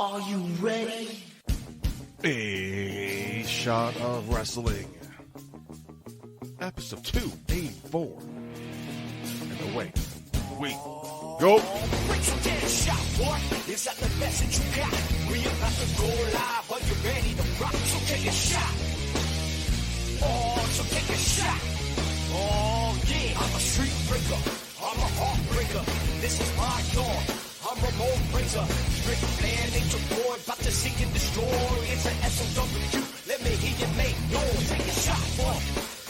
Are you ready? A Shot of Wrestling. Episode 284. And away we go. So take a shot, boy. Is that the best that you got? We about to go live. Are you ready to rock? So take a shot. Oh, so take a shot. Oh, yeah. I'm a street breaker. I'm a heartbreaker. This is my dawn. I'm Ramon Razor. Straight fan, nature boy. About to seek and destroy. It's an SOW. Let me hear you make noise. Take a shot, boy.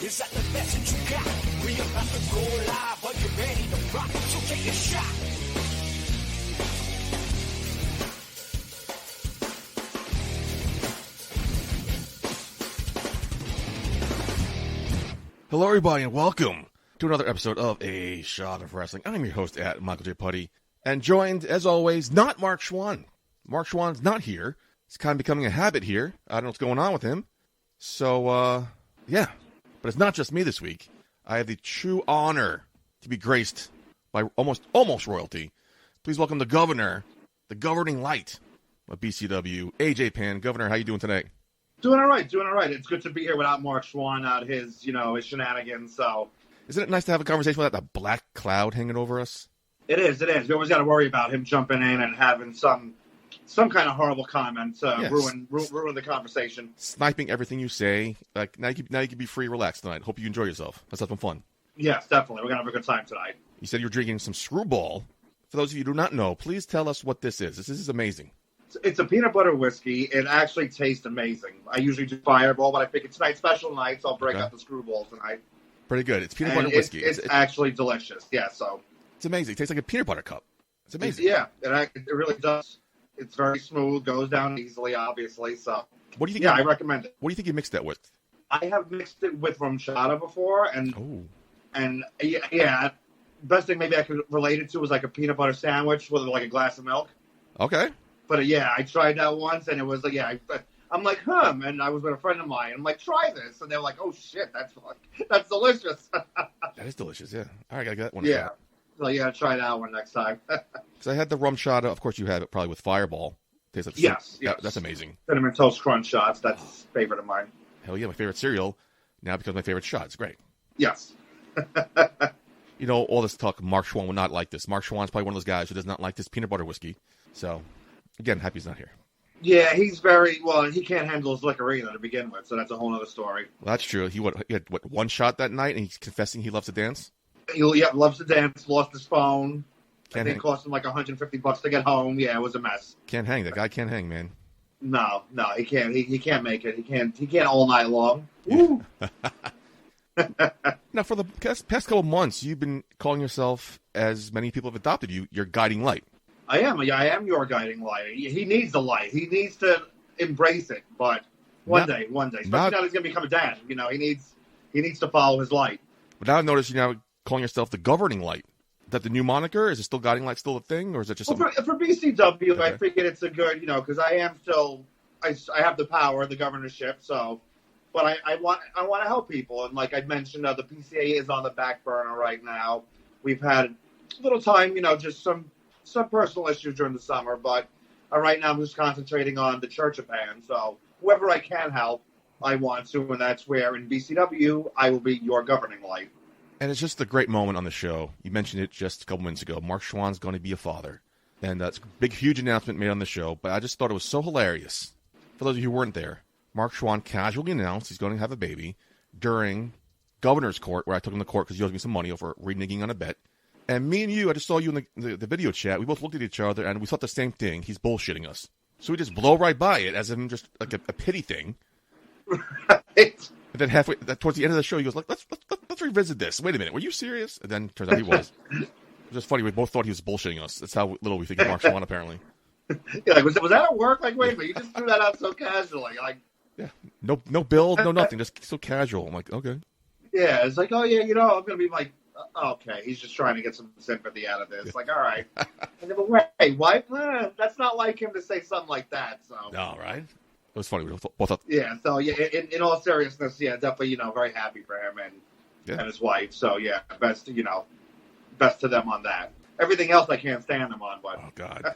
Is that the best that you got? We about to go live. Are you ready to rock? So take a shot. Hello, everybody, and welcome to another episode of A Shot of Wrestling. I'm your host at Michael J. Putty, and joined, as always, not Mark Schwann. Mark Schwann's not here. It's kind of becoming a habit here. I don't know what's going on with him. So, yeah. But it's not just me this week. I have the true honor to be graced by almost royalty. Please welcome the governor, the governing light of BCW, AJ Pan. Governor, how you doing today? Doing all right. It's good to be here without Mark Schwann out his shenanigans. So, isn't it nice to have a conversation without that black cloud hanging over us? It is. We always got to worry about him jumping in and having some kind of horrible comment ruin the conversation. Sniping everything you say. Like now you can be free, relax tonight. Hope you enjoy yourself. Let's have some fun. Yes, definitely. We're gonna have a good time tonight. You said you're drinking some Screwball. For those of you who do not know, please tell us what this is. This is amazing. It's a peanut butter whiskey. It actually tastes amazing. I usually do Fireball, but I think it's tonight's special night, so I'll break out the Screwball tonight. Pretty good. It's peanut butter whiskey. It's actually delicious. Yeah, so it's amazing. It tastes like a peanut butter cup. It's amazing. It really does. It's very smooth, goes down easily, obviously. So, what do you think? Yeah, I recommend it. What do you think you mixed that with? I have mixed it with rum chata before, and best thing maybe I could relate it to was like a peanut butter sandwich with like a glass of milk. Okay. But I tried that once, and it was like, I'm like, and I was with a friend of mine. I'm like, try this, and they're like, oh shit, that's delicious. That is delicious. Yeah. All right, I gotta get that one. Yeah. So try that one next time. Because I had the rum chata. Of course, you had it probably with Fireball. Tastes like yes. That's amazing. Cinnamon Toast Crunch shots. That's a favorite of mine. Hell yeah, my favorite cereal now becomes my favorite shot. It's great. Yes. All this talk, Mark Schwann would not like this. Mark Schwann's probably one of those guys who does not like this peanut butter whiskey. So, again, happy he's not here. Yeah, he's he can't handle his liquor either to begin with, so that's a whole other story. Well, that's true. He had one shot that night, and he's confessing he loves to dance? He loves to dance, lost his phone. I think it cost him like $150 to get home. Yeah, it was a mess. Can't hang. That guy can't hang, man. No, he can't. He can't make it. He can't all night long. Yeah. Now, for the past couple months, you've been calling yourself, as many people have adopted you, your guiding light. I am your guiding light. He needs the light. He needs to embrace it. But one day, especially now that he's going to become a dad. He needs to follow his light. But now I've noticed you're now calling yourself the governing light. Is that the new moniker? Is it still guiding light still a thing, or is it just for BCW? Okay. I figured it's a good, because I am still, I have the power, the governorship. So, but I want to help people, and like I mentioned, the PCA is on the back burner right now. We've had a little time, just some personal issues during the summer, but right now I'm just concentrating on the Church of Pan. So whoever I can help, I want to, and that's where in BCW I will be your governing light. And it's just a great moment on the show. You mentioned it just a couple minutes ago. Mark Schwann's going to be a father. And that's a big, huge announcement made on the show. But I just thought it was so hilarious. For those of you who weren't there, Mark Schwann casually announced he's going to have a baby during Governor's Court, where I took him to court because he owes me some money over reneging on a bet. And me and you, I just saw you in the video chat. We both looked at each other, and we thought the same thing. He's bullshitting us. So we just blow right by it as if just like a pity thing. Right. And then halfway, towards the end of the show, he goes, let's revisit this. Wait a minute, were you serious? And then it turns out he was. It was just funny. We both thought he was bullshitting us. That's how little we think of Mark Schwann, apparently. Yeah, was that at work? Like, wait a minute, you just threw that out so casually. Like, yeah, no build, no nothing, just so casual. I'm like, okay. Yeah, it's like, oh yeah, I'm gonna be like, okay, he's just trying to get some sympathy out of this. Yeah. Like, all right. And then, wait, what? That's not like him to say something like that. So. No, right? It was funny. We both thought. Yeah. So yeah, in all seriousness, yeah, definitely, very happy for him and his wife. So yeah, best to them on that. Everything else I can't stand them on, but. Oh God.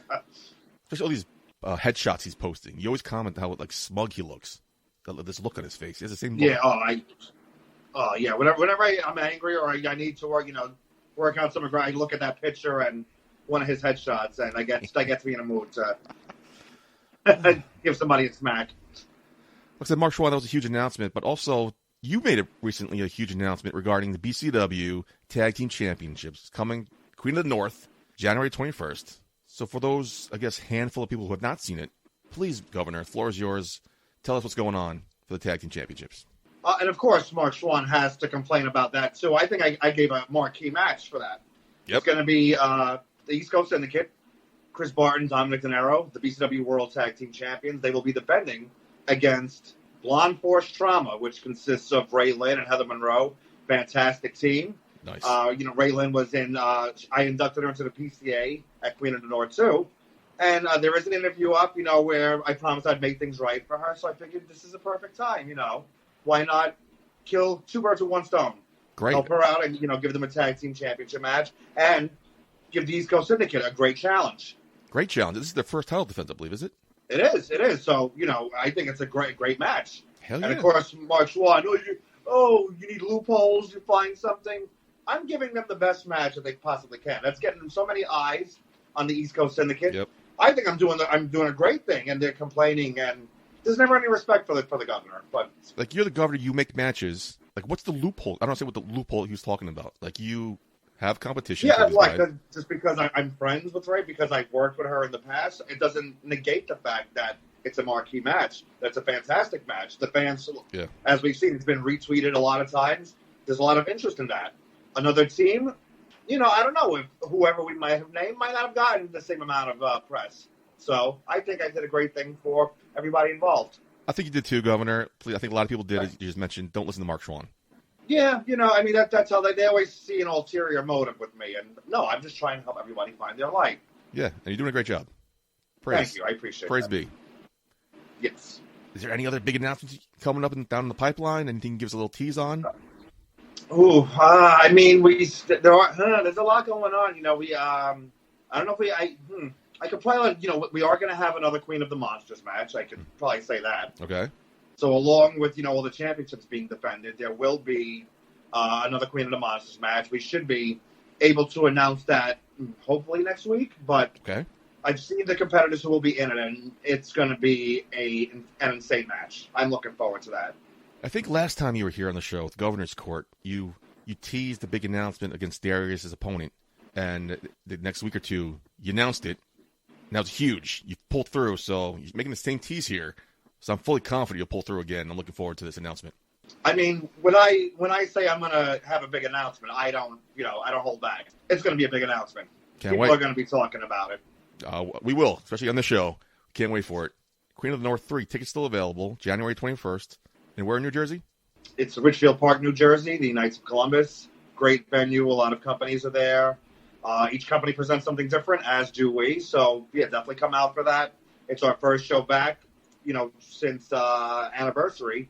Especially all these headshots he's posting. You always comment how like smug he looks. This look on his face. He has the same look. Yeah. Yeah. Whenever I'm angry or I need to work out some. I look at that picture and one of his headshots, and I get to be in a mood to give somebody a smack. Like I said, Mark Schwann, that was a huge announcement, but also you made recently a huge announcement regarding the BCW Tag Team Championships coming Queen of the North, January 21st. So for those, I guess, handful of people who have not seen it, please, Governor, the floor is yours. Tell us what's going on for the Tag Team Championships. And of course, Mark Schwann has to complain about that too. I think I gave a marquee match for that. Yep. It's going to be the East Coast Syndicate, Chris Barton, Dominic De Niro, the BCW World Tag Team Champions. They will be defending against Blonde Force Trauma, which consists of Ray Lynn and Heather Monroe. Fantastic team. Nice. Ray Lynn was in. I inducted her into the PCA at Queen of the North too. And there is an interview up, where I promised I'd make things right for her. So I figured this is a perfect time, Why not kill two birds with one stone? Great. Help her out and, give them a tag team championship match and give the East Coast Syndicate a great challenge. Great challenge. This is their first title defense, I believe, is it? It is. So, I think it's a great match. Hell yeah. And, of course, Mark Schwann, you need loopholes, you find something. I'm giving them the best match that they possibly can. That's getting them so many eyes on the East Coast Syndicate. Yep. I think I'm doing a great thing, and they're complaining, and there's never any respect for the governor. But like, you're the governor, you make matches. Like, what's the loophole? I don't know what the loophole he was talking about. Like, you have competition. Yeah, like just because I'm friends with Ray, because I've worked with her in the past, it doesn't negate the fact that it's a marquee match. That's a fantastic match. The fans, as we've seen, it's been retweeted a lot of times. There's a lot of interest in that. Another team, I don't know if whoever we might have named might not have gotten the same amount of press. So I think I did a great thing for everybody involved. I think you did too, Governor. I think a lot of people did, as you just mentioned. Don't listen to Mark Schwann. Yeah, that's how they always see an ulterior motive with me. And no, I'm just trying to help everybody find their light. Yeah, and you're doing a great job. Thank you. I appreciate it. Praise be. Yes. Is there any other big announcements coming up and down in the pipeline? Anything you can give us a little tease on? There's a lot going on. I don't know if I could probably, we are going to have another Queen of the Monsters match. I could probably say that. Okay. So along with, all the championships being defended, there will be another Queen of the Monsters match. We should be able to announce that hopefully next week. But okay. I've seen the competitors who will be in it, and it's going to be an insane match. I'm looking forward to that. I think last time you were here on the show, the Governor's Court, you teased the big announcement against Darius' opponent, and the next week or two, you announced it. Now it's huge. You pulled through, so you're making the same tease here. So I'm fully confident you'll pull through again. I'm looking forward to this announcement. I mean, when I say I'm going to have a big announcement, I don't hold back. It's going to be a big announcement. People are going to be talking about it. We will, especially on the show. Can't wait for it. Queen of the North 3, tickets still available, January 21st. And where in New Jersey? It's Richfield Park, New Jersey, the Knights of Columbus. Great venue. A lot of companies are there. Each company presents something different, as do we. So, yeah, definitely come out for that. It's our first show back, since anniversary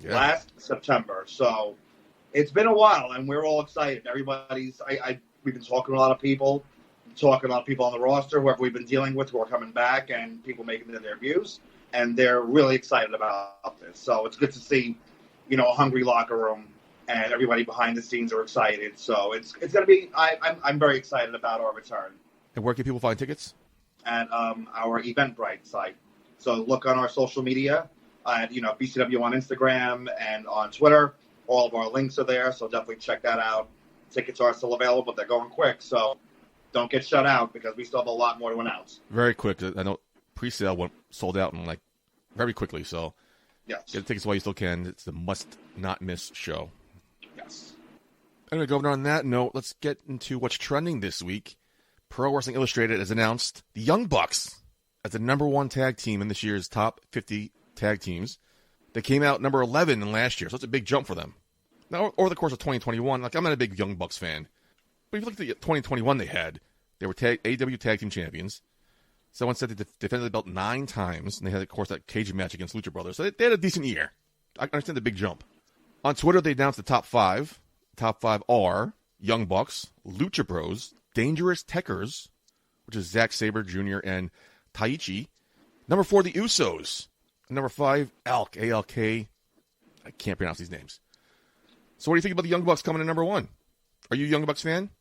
last September. So it's been a while, and we're all excited. Everybody's we've been talking to a lot of people, on the roster, whoever we've been dealing with, who are coming back, and people making their debuts. And they're really excited about this. So it's good to see, a hungry locker room, and everybody behind the scenes are excited. So it's going to be, I'm very excited about our return. And where can people find tickets? At our Eventbrite site. So look on our social media at, BCW on Instagram and on Twitter. All of our links are there, so definitely check that out. Tickets are still available, but they're going quick. So don't get shut out because we still have a lot more to announce. Very quick. I know pre-sale sold out in very quickly. So yes, get tickets while you still can. It's the must-not-miss show. Yes. Anyway, Governor, on that note, let's get into what's trending this week. Pro Wrestling Illustrated has announced the Young Bucks as the number 1 tag team in this year's top 50 tag teams. They came out number 11 in last year, so it's a big jump for them. Now, over the course of 2021, I'm not a big Young Bucks fan, but if you look at the 2021 they were AEW Tag Team Champions. Someone said they defended the belt 9 times, and they had, of course, that cage match against Lucha Brothers. So they had a decent year. I understand the big jump. On Twitter, they announced the top 5. The top 5 are Young Bucks, Lucha Bros, Dangerous Techers, which is Zack Sabre Jr. and Taichi, Number 4, the Usos. Number 5, ALK, A-L-K. I can't pronounce these names. So what do you think about the Young Bucks coming in number 1? Are you a Young Bucks fan?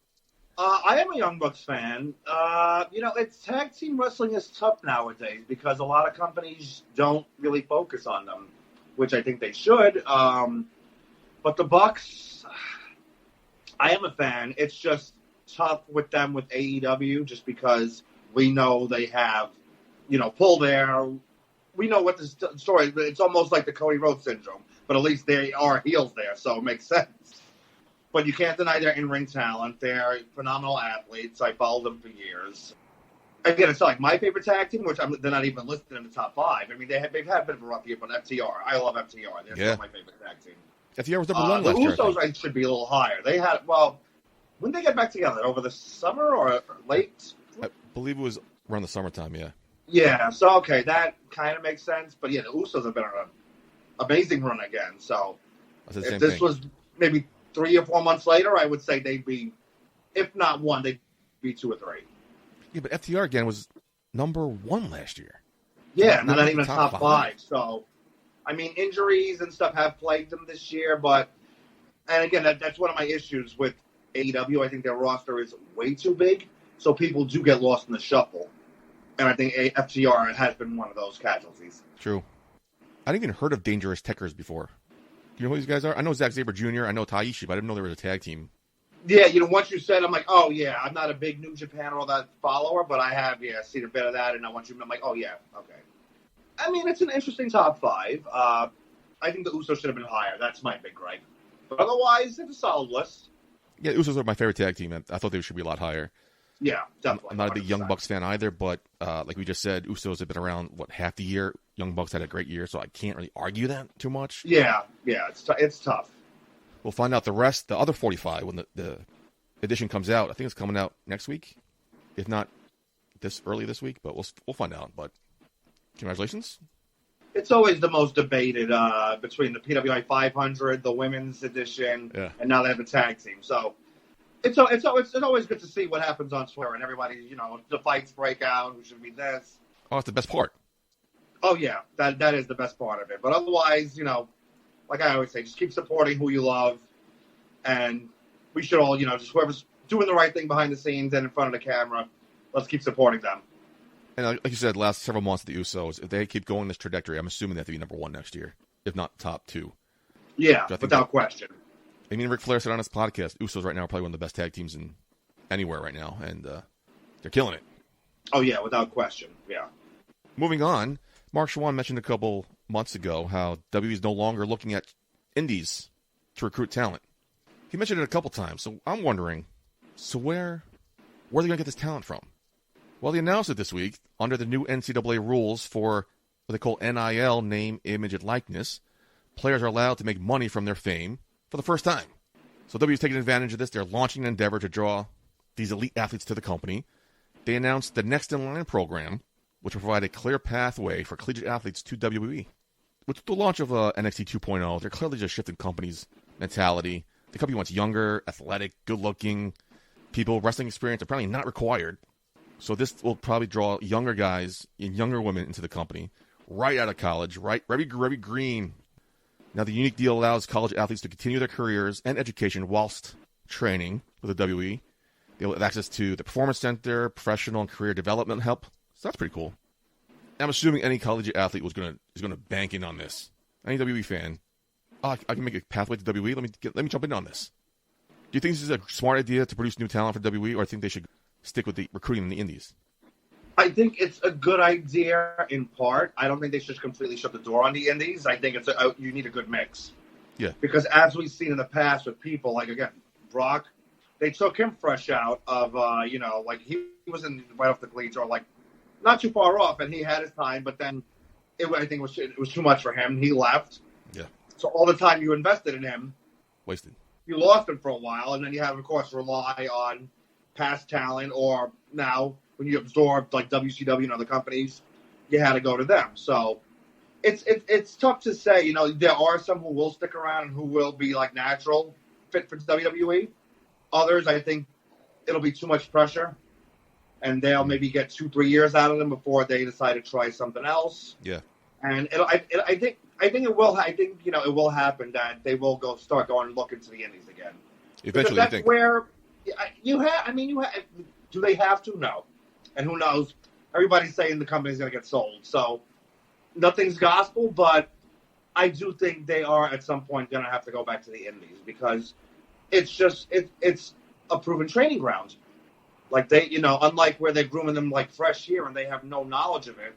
I am a Young Bucks fan. It's tag team wrestling is tough nowadays because a lot of companies don't really focus on them, which I think they should. But the Bucks, I am a fan. It's just tough with them with AEW just because we know they have, pull there. We know what the story is. It's almost like the Cody Rhodes syndrome, but at least they are heels there, so it makes sense. But you can't deny their in-ring talent. They're phenomenal athletes. I followed them for years. Again, it's not like my favorite tag team, which they're not even listed in the top 5. I mean, they've had a bit of a rough year, but FTR. I love FTR. They're still my favorite tag team. FTR was number 1 last year. The Usos should be a little higher. They had, when did they get back together? Over the summer or late? I believe it was around the summertime, yeah. Yeah, so, okay, that kind of makes sense. But, yeah, the Usos have been on an amazing run again. So, if this was maybe 3 or 4 months later, I would say they'd be, if not 1, they'd be 2 or 3. Yeah, but FTR again was number 1 last year. Yeah, not even top 5. So, I mean, injuries and stuff have plagued them this year, and again, that's one of my issues with AEW. I think their roster is way too big, so people do get lost in the shuffle. And I think FTR has been one of those casualties. True. I didn't even heard of Dangerous Techers before. You know who these guys are? I know Zack Sabre Jr., I know Taishi, but I didn't know they were a tag team. Yeah, once you said, I'm like, oh, yeah, I'm not a big New Japan or all that follower, but I have, seen a bit of that, and I'm like, oh, yeah, okay. I mean, it's an interesting top 5. I think the Usos should have been higher. That's my big gripe. But otherwise, it's a solid list. Yeah, the Usos are my favorite tag team. I thought they should be a lot higher. Yeah, definitely. I'm not a big Young Bucks fan either, but like we just said, Usos have been around, half the year. Young Bucks had a great year, so I can't really argue that too much. Yeah, it's tough. We'll find out the rest, the other 45, when the edition comes out. I think it's coming out next week, if not early this week, but we'll find out. But congratulations. It's always the most debated between the PWI 500, the women's edition, and now they have a tag team. So it's always good to see what happens on Twitter, and everybody, the fights break out, who should be this. Oh, it's the best part. Oh, yeah, that is the best part of it. But otherwise, like I always say, just keep supporting who you love, and we should all, just whoever's doing the right thing behind the scenes and in front of the camera, let's keep supporting them. And like you said, last several months, the Usos, if they keep going this trajectory, I'm assuming they have to be number 1 next year, if not top 2. Yeah, without question. I mean, Ric Flair said on his podcast, Usos right now are probably one of the best tag teams in anywhere right now, and they're killing it. Oh, yeah, without question, yeah. Moving on, Mark Schwann mentioned a couple months ago how WWE is no longer looking at indies to recruit talent. He mentioned it a couple times, so I'm wondering, where are they going to get this talent from? Well, they announced it this week under the new NCAA rules for what they call NIL, name, image, and likeness. Players are allowed to make money from their fame for the first time. So WWE is taking advantage of this. They're launching an endeavor to draw these elite athletes to the company. They announced the Next in Line program, which will provide a clear pathway for collegiate athletes to WWE. With the launch of NXT 2.0, they're clearly just shifting companies' mentality. The company wants younger, athletic, good-looking people. Wrestling experience are probably not required. So this will probably draw younger guys and younger women into the company right out of college, right? Very green. Now, the unique deal allows college athletes to continue their careers and education whilst training with the WWE. They'll have access to the Performance Center, professional and career development help. So that's pretty cool. I'm assuming any collegiate athlete is going to bank in on this. Any WWE fan, I can make a pathway to WWE. Let me jump in on this. Do you think this is a smart idea to produce new talent for WWE, or I think they should stick with the recruiting in the indies? I think it's a good idea in part. I don't think they should completely shut the door on the indies. I think you need a good mix. Yeah. Because as we've seen in the past with people, like, again, Brock, they took him fresh out of, like he was right off the cleats or like not too far off, and he had his time, but then I think it was too much for him. He left. Yeah. So all the time you invested in him, wasted. You lost him for a while, and then you have, of course, rely on past talent, or now when you absorbed like WCW and other companies, you had to go to them. So it's tough to say. There are some who will stick around and who will be like natural fit for WWE. Others, I think it'll be too much pressure. and they'll maybe get 2-3 years out of them before they decide to try something else. Yeah. And I think it will. I think it will happen that they will start going and look into the indies again. Eventually, because that's where you have. I mean, do they have to? No. And who knows? Everybody's saying the company's going to get sold, so nothing's gospel. But I do think they are at some point going to have to go back to the indies because it's a proven training ground. Like they, unlike where they're grooming them like fresh here and they have no knowledge of it.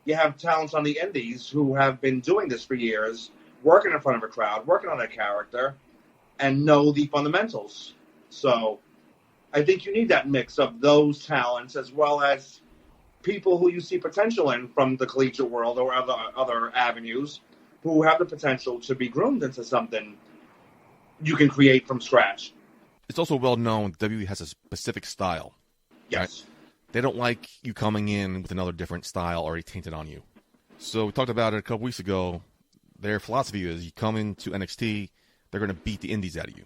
You have talents on the indies who have been doing this for years, working in front of a crowd, working on their character, and know the fundamentals. So I think you need that mix of those talents as well as people who you see potential in from the collegiate world or other avenues who have the potential to be groomed into something you can create from scratch. It's also well known WWE has a specific style. Yes. Right? They don't like you coming in with another different style already tainted on you. So we talked about it a couple weeks ago. Their philosophy is you come into NXT, they're going to beat the indies out of you.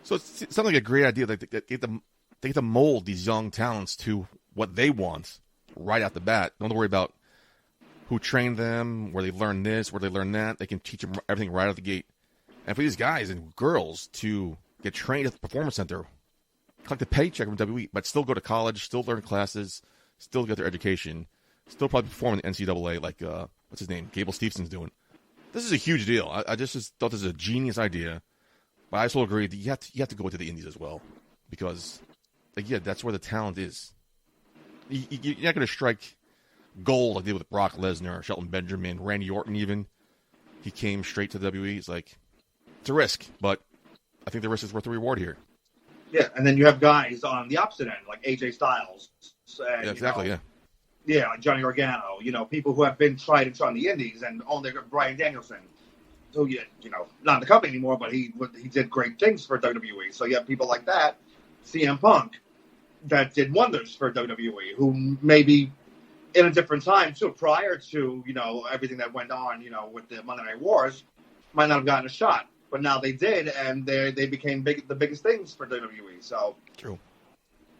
So it sounds like a great idea. Like they get to mold these young talents to what they want right out the bat. Don't worry about who trained them, where they learned this, where they learned that. They can teach them everything right out the gate. And for these guys and girls to get trained at the Performance Center, collect a paycheck from WWE, but still go to college, still learn classes, still get their education, still probably perform in the NCAA like, what's his name, Gable Stevenson's doing. This is a huge deal. I just thought this was a genius idea, but I also agree that you have to go to the indies as well because, that's where the talent is. You're not going to strike gold like they did with Brock Lesnar, Shelton Benjamin, Randy Orton even. He came straight to WWE. It's like, it's a risk, but I think the risk is worth the reward here. Yeah, and then you have guys on the opposite end, like AJ Styles. And, yeah, exactly, Yeah, like Johnny Gargano, people who have been tried and true on the indies, and Bryan Danielson, who, not in the company anymore, but he did great things for WWE. So you have people like that, CM Punk, that did wonders for WWE, who maybe in a different time, too, prior to, everything that went on, with the Monday Night Wars, might not have gotten a shot. But now they did, and they became the biggest things for WWE. So true.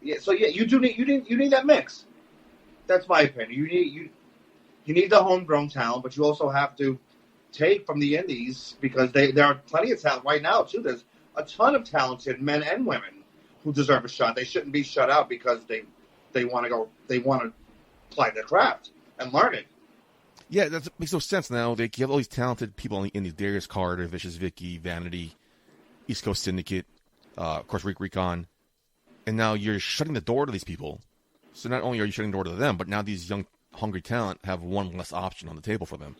Yeah. So you need that mix. That's my opinion. You need the homegrown talent, but you also have to take from the indies because there are plenty of talent right now too. There's a ton of talented men and women who deserve a shot. They shouldn't be shut out because they want to go. They want to apply their craft and learn it. Yeah, that makes no sense now. They have all these talented people in these Darius Carter, Vicious Vicky, Vanity, East Coast Syndicate, of course, Recon. And now you're shutting the door to these people. So not only are you shutting the door to them, but now these young, hungry talent have one less option on the table for them.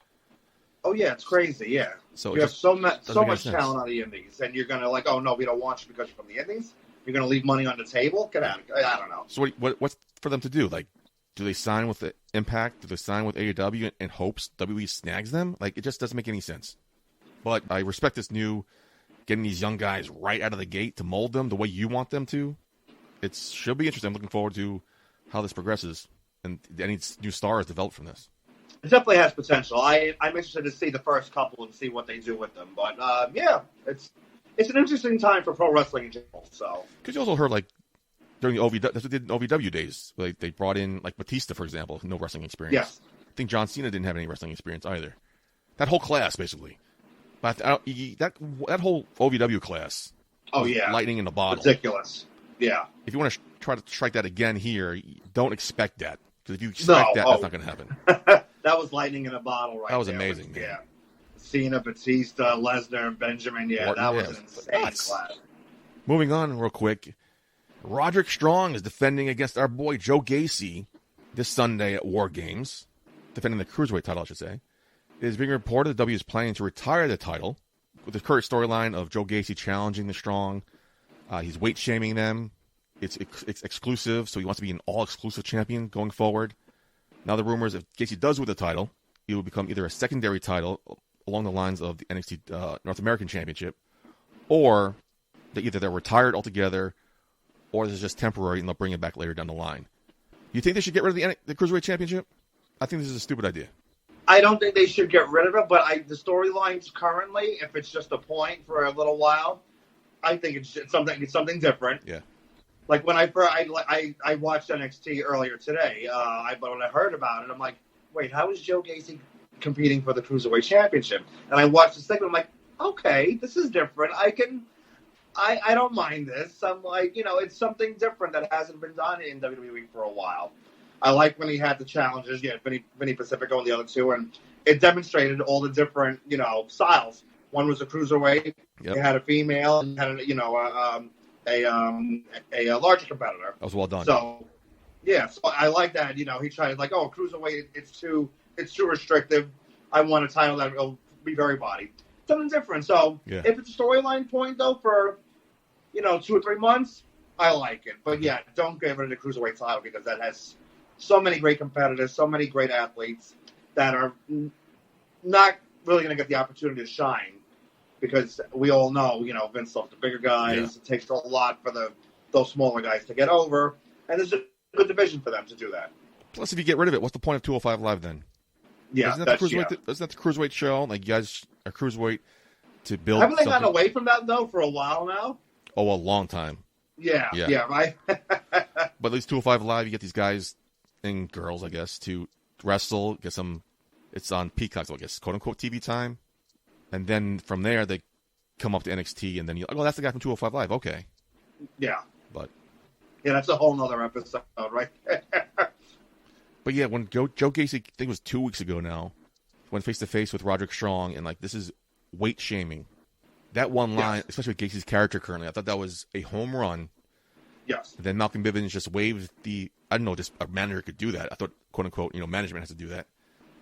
Oh, yeah, it's crazy, yeah. So you have so much talent on the indies, and you're going to oh, no, we don't want you because you're from the indies? You're going to leave money on the table? Get out. I don't know. So what's for them to do? Like, do they sign with the Impact? Do they sign with AEW in hopes WWE snags them? Like, it just doesn't make any sense. But I respect this new, getting these young guys right out of the gate to mold them the way you want them to. It should be interesting. I'm looking forward to how this progresses and any new stars develop from this. It definitely has potential. I'm interested to see the first couple and see what they do with them. But, it's an interesting time for pro wrestling in general. So, because you also heard, like, during the OVW, that's what they did in OVW days. Like, they brought in, like, Batista, for example, no wrestling experience. Yes. I think John Cena didn't have any wrestling experience either. That whole class, basically. But that whole OVW class. Oh, yeah. Lightning in a bottle. Ridiculous. Yeah. If you want to try to strike that again here, don't expect that. Because if you expect that's not going to happen. That was lightning in a bottle right there. That was amazing, man. Yeah. Cena, Batista, Lesnar, Benjamin. Yeah, Orton, that was an insane class. Moving on real quick. Roderick Strong is defending against our boy Joe Gacy this Sunday at War Games. Defending the Cruiserweight title, I should say. It is being reported that W is planning to retire the title with the current storyline of Joe Gacy challenging the Strong. He's weight shaming them. It's exclusive, so he wants to be an all-exclusive champion going forward. Now the rumors, if Gacy does win the title, it will become either a secondary title along the lines of the NXT North American Championship, or that either they're retired altogether, or this is just temporary and they'll bring it back later down the line. You think they should get rid of the Cruiserweight Championship? I think this is a stupid idea. I don't think they should get rid of it, but the storylines currently, if it's just a point for a little while, I think it's something different. Yeah. Like when I watched NXT earlier today, but when I heard about it, I'm like, wait, how is Joe Gacy competing for the Cruiserweight Championship? And I watched the segment, I'm like, okay, this is different. I don't mind this. I'm like, it's something different that hasn't been done in WWE for a while. I like when he had the challenges, Vinny Pacifico and the other two, and it demonstrated all the different, styles. One was a cruiserweight. Yep. It had a female, and had a larger competitor. That was well done. So, yeah, so I like that. He tried like, cruiserweight, it's too restrictive. I want a title that will be very body. Something different. So if it's a storyline point though for 2 or 3 months, I like it. But yeah, don't get rid of the cruiserweight title because that has so many great competitors, so many great athletes that are not really going to get the opportunity to shine because we all know, Vince loves the bigger guys. Yeah. It takes a lot for those smaller guys to get over, and there's a good division for them to do that. Plus, if you get rid of it, what's the point of 205 Live then? Yeah, isn't that the Cruiserweight show? Like, you guys are Cruiserweight to build. Haven't they gotten away from that though for a while now? Oh, a long time. Yeah, right. But at least 205 Live, you get these guys and girls, I guess, to wrestle, get some. It's on Peacock, so I guess, quote unquote TV time, and then from there they come up to NXT, and then you're like, oh, that's the guy from 205 Live. Okay. Yeah. But. Yeah, that's a whole nother episode, right? But yeah, when Joe Gacy, I think it was 2 weeks ago now, went face to face with Roderick Strong, and like, this is weight shaming. That one line, especially with Gacy's character currently, I thought that was a home run. Yes. And then Malcolm Bivens just waved I don't know, just a manager could do that. I thought, quote unquote, management has to do that.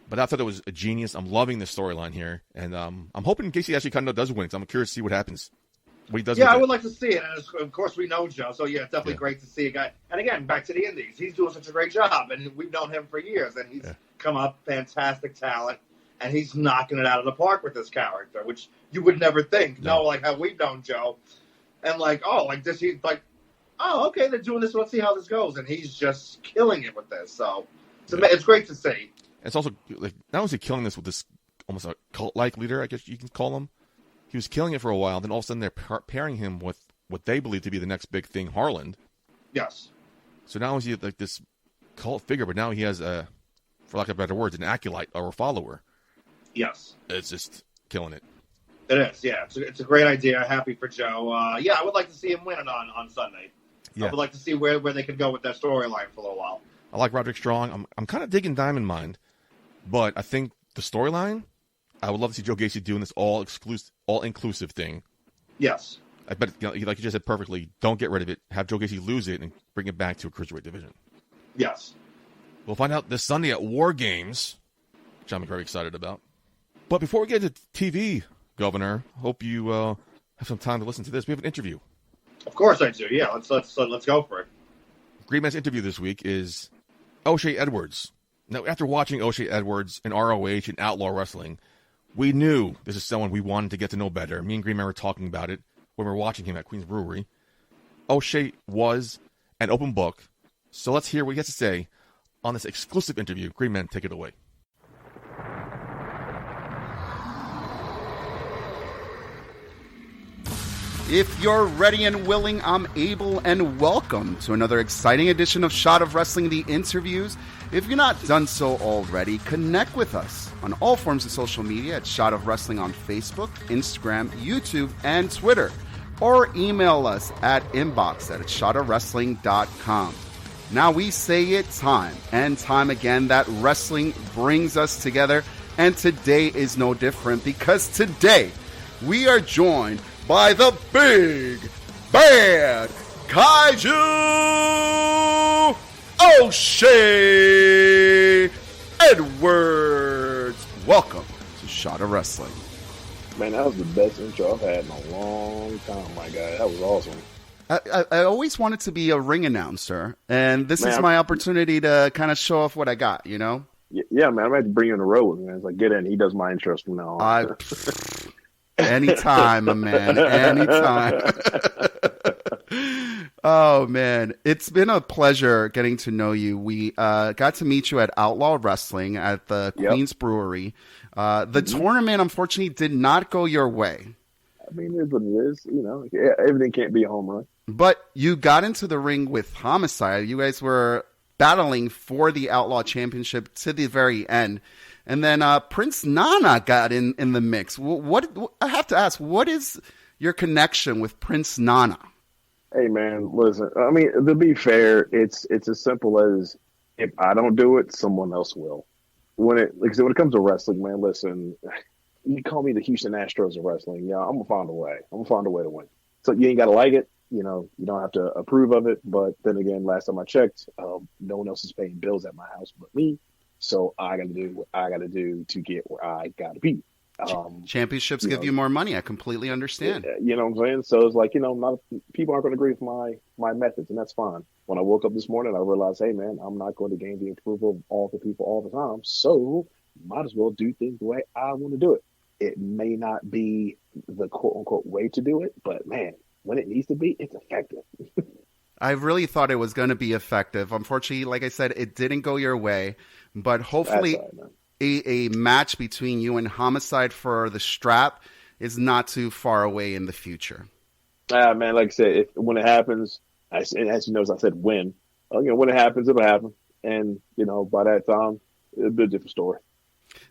But I thought it was a genius. I'm loving the storyline here, and I'm hoping Gacy actually kind of does win. So I'm curious to see what happens. What he does. Yeah, I would like to see it. And of course, we know Joe, so yeah, it's definitely great to see a guy. And again, back to the Indies, he's doing such a great job, and we've known him for years, and he's come up, fantastic talent, and he's knocking it out of the park with this character, which you would never think. No, like how we've known Joe, and like, this, he's like, okay, they're doing this. Let's see how this goes, and he's just killing it with this. So it's great to see. It's also like not only is he killing this with this almost a cult-like leader, I guess you can call him. He was killing it for a while. Then all of a sudden they're pairing him with what they believe to be the next big thing, Harland. Yes. So now he's like this cult figure, but now he has for lack of better words, an acolyte or a follower. Yes. It's just killing it. It is, yeah. It's a great idea. Happy for Joe. I would like to see him win it on Sunday. Yeah. I would like to see where they could go with that storyline for a little while. I like Roderick Strong. I'm kind of digging Diamond Mine, but I think the storyline, I would love to see Joe Gacy doing this all-inclusive thing. Yes. But like you just said perfectly, don't get rid of it. Have Joe Gacy lose it and bring it back to a Cruiserweight division. Yes. We'll find out this Sunday at War Games, which I'm very excited about. But before we get to TV, Governor, hope you have some time to listen to this. We have an interview. Of course I do. Yeah, let's go for it. Green Man's interview this week is O'Shea Edwards. Now, after watching O'Shea Edwards in ROH and Outlaw Wrestling, we knew this is someone we wanted to get to know better. Me and Green Man were talking about it when we were watching him at Queen's Brewery. O'Shea was an open book, so let's hear what he has to say on this exclusive interview. Green Man, take it away. If you're ready and willing, I'm able, and welcome to another exciting edition of Shot of Wrestling, the interviews. If you're not done so already, connect with us on all forms of social media at Shot of Wrestling on Facebook, Instagram, YouTube, and Twitter. Or email us at inbox@shotofwrestling.com. Now we say it time and time again that wrestling brings us together, and today is no different because today we are joined by the big, bad Kaiju O'Shea Edwards. Welcome to Shot of Wrestling. Man, that was the best intro I've had in a long time, my guy. That was awesome. I always wanted to be a ring announcer, and this is my opportunity to kind of show off what I got, you know? Yeah, man. I'm going to have to bring you on the road, man. It's like, get in. He does my intros from now on. Anytime, my man. Anytime. Oh, man. It's been a pleasure getting to know you. We got to meet you at Outlaw Wrestling at the Queen's Brewery. The tournament, unfortunately, did not go your way. mean, it is what it is. You know, everything can't be a home run. But you got into the ring with Homicide. You guys were battling for the Outlaw Championship to the very end. And then Prince Nana got in the mix. What I have to ask, what is your connection with Prince Nana? Hey, man, listen. I mean, to be fair, it's as simple as if I don't do it, someone else will. When it comes to wrestling, man, listen, you call me the Houston Astros of wrestling. Yeah, I'm gonna find a way. I'm gonna find a way to win. So you ain't gotta like it. You know, you don't have to approve of it. But then again, last time I checked, no one else is paying bills at my house but me. So I got to do what I got to do to get where I got to be. Championships give you more money. I completely understand. You know what I'm saying? So it's like, people aren't going to agree with my methods, and that's fine. When I woke up this morning, I realized, hey, man, I'm not going to gain the approval of all the people all the time. So might as well do things the way I want to do it. It may not be the quote-unquote way to do it, but, man, when it needs to be, it's effective. I really thought it was going to be effective. Unfortunately, like I said, it didn't go your way. But hopefully a match between you and Homicide for the strap is not too far away in the future. Man, like I said, when it happens, as you know, as I said, when it happens, it'll happen. And, by that time, it'll be a different story.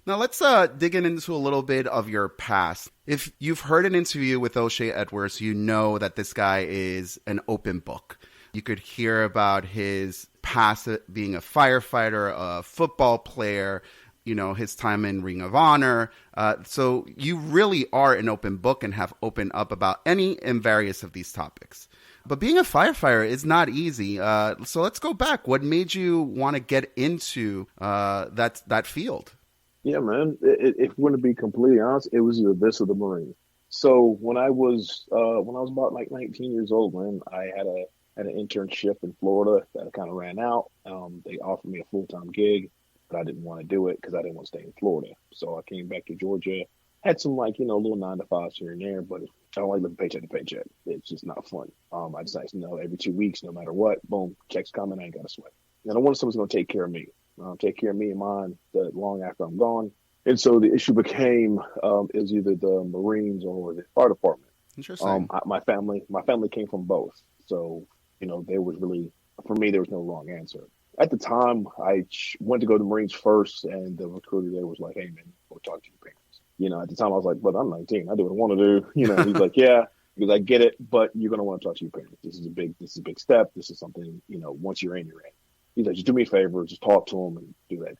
Now, let's dig into a little bit of your past. If you've heard an interview with O'Shea Edwards, you know that this guy is an open book. You could hear about his past being a firefighter, a football player, his time in Ring of Honor. So you really are an open book and have opened up about any and various of these topics. But being a firefighter is not easy. So let's go back. What made you want to get into that field? Yeah, man. If we're going to be completely honest, it was either this or the Marines. So when I was about like 19 years old, man, I had an internship in Florida that kind of ran out. They offered me a full-time gig, but I didn't want to do it because I didn't want to stay in Florida. So I came back to Georgia, had some little 9-to-5s here and there, but I don't like living paycheck to paycheck. It's just not fun. I decided to know every 2 weeks, no matter what, boom, checks coming, I ain't got to sweat. And I wanted someone's going to take care of me. Take care of me and mine long after I'm gone. And so the issue became is either the Marines or the fire department. Interesting. My family came from both. So, there was no wrong answer. At the time, I went to go to the Marines first, and the recruiter there was like, hey, man, go talk to your parents. At the time, I was like, but I'm 19. I do what I want to do. He's like, yeah, because I get it, but you're going to want to talk to your parents. This is a big step. This is something, once you're in, you're in. He's like, just do me a favor, just talk to him and do that.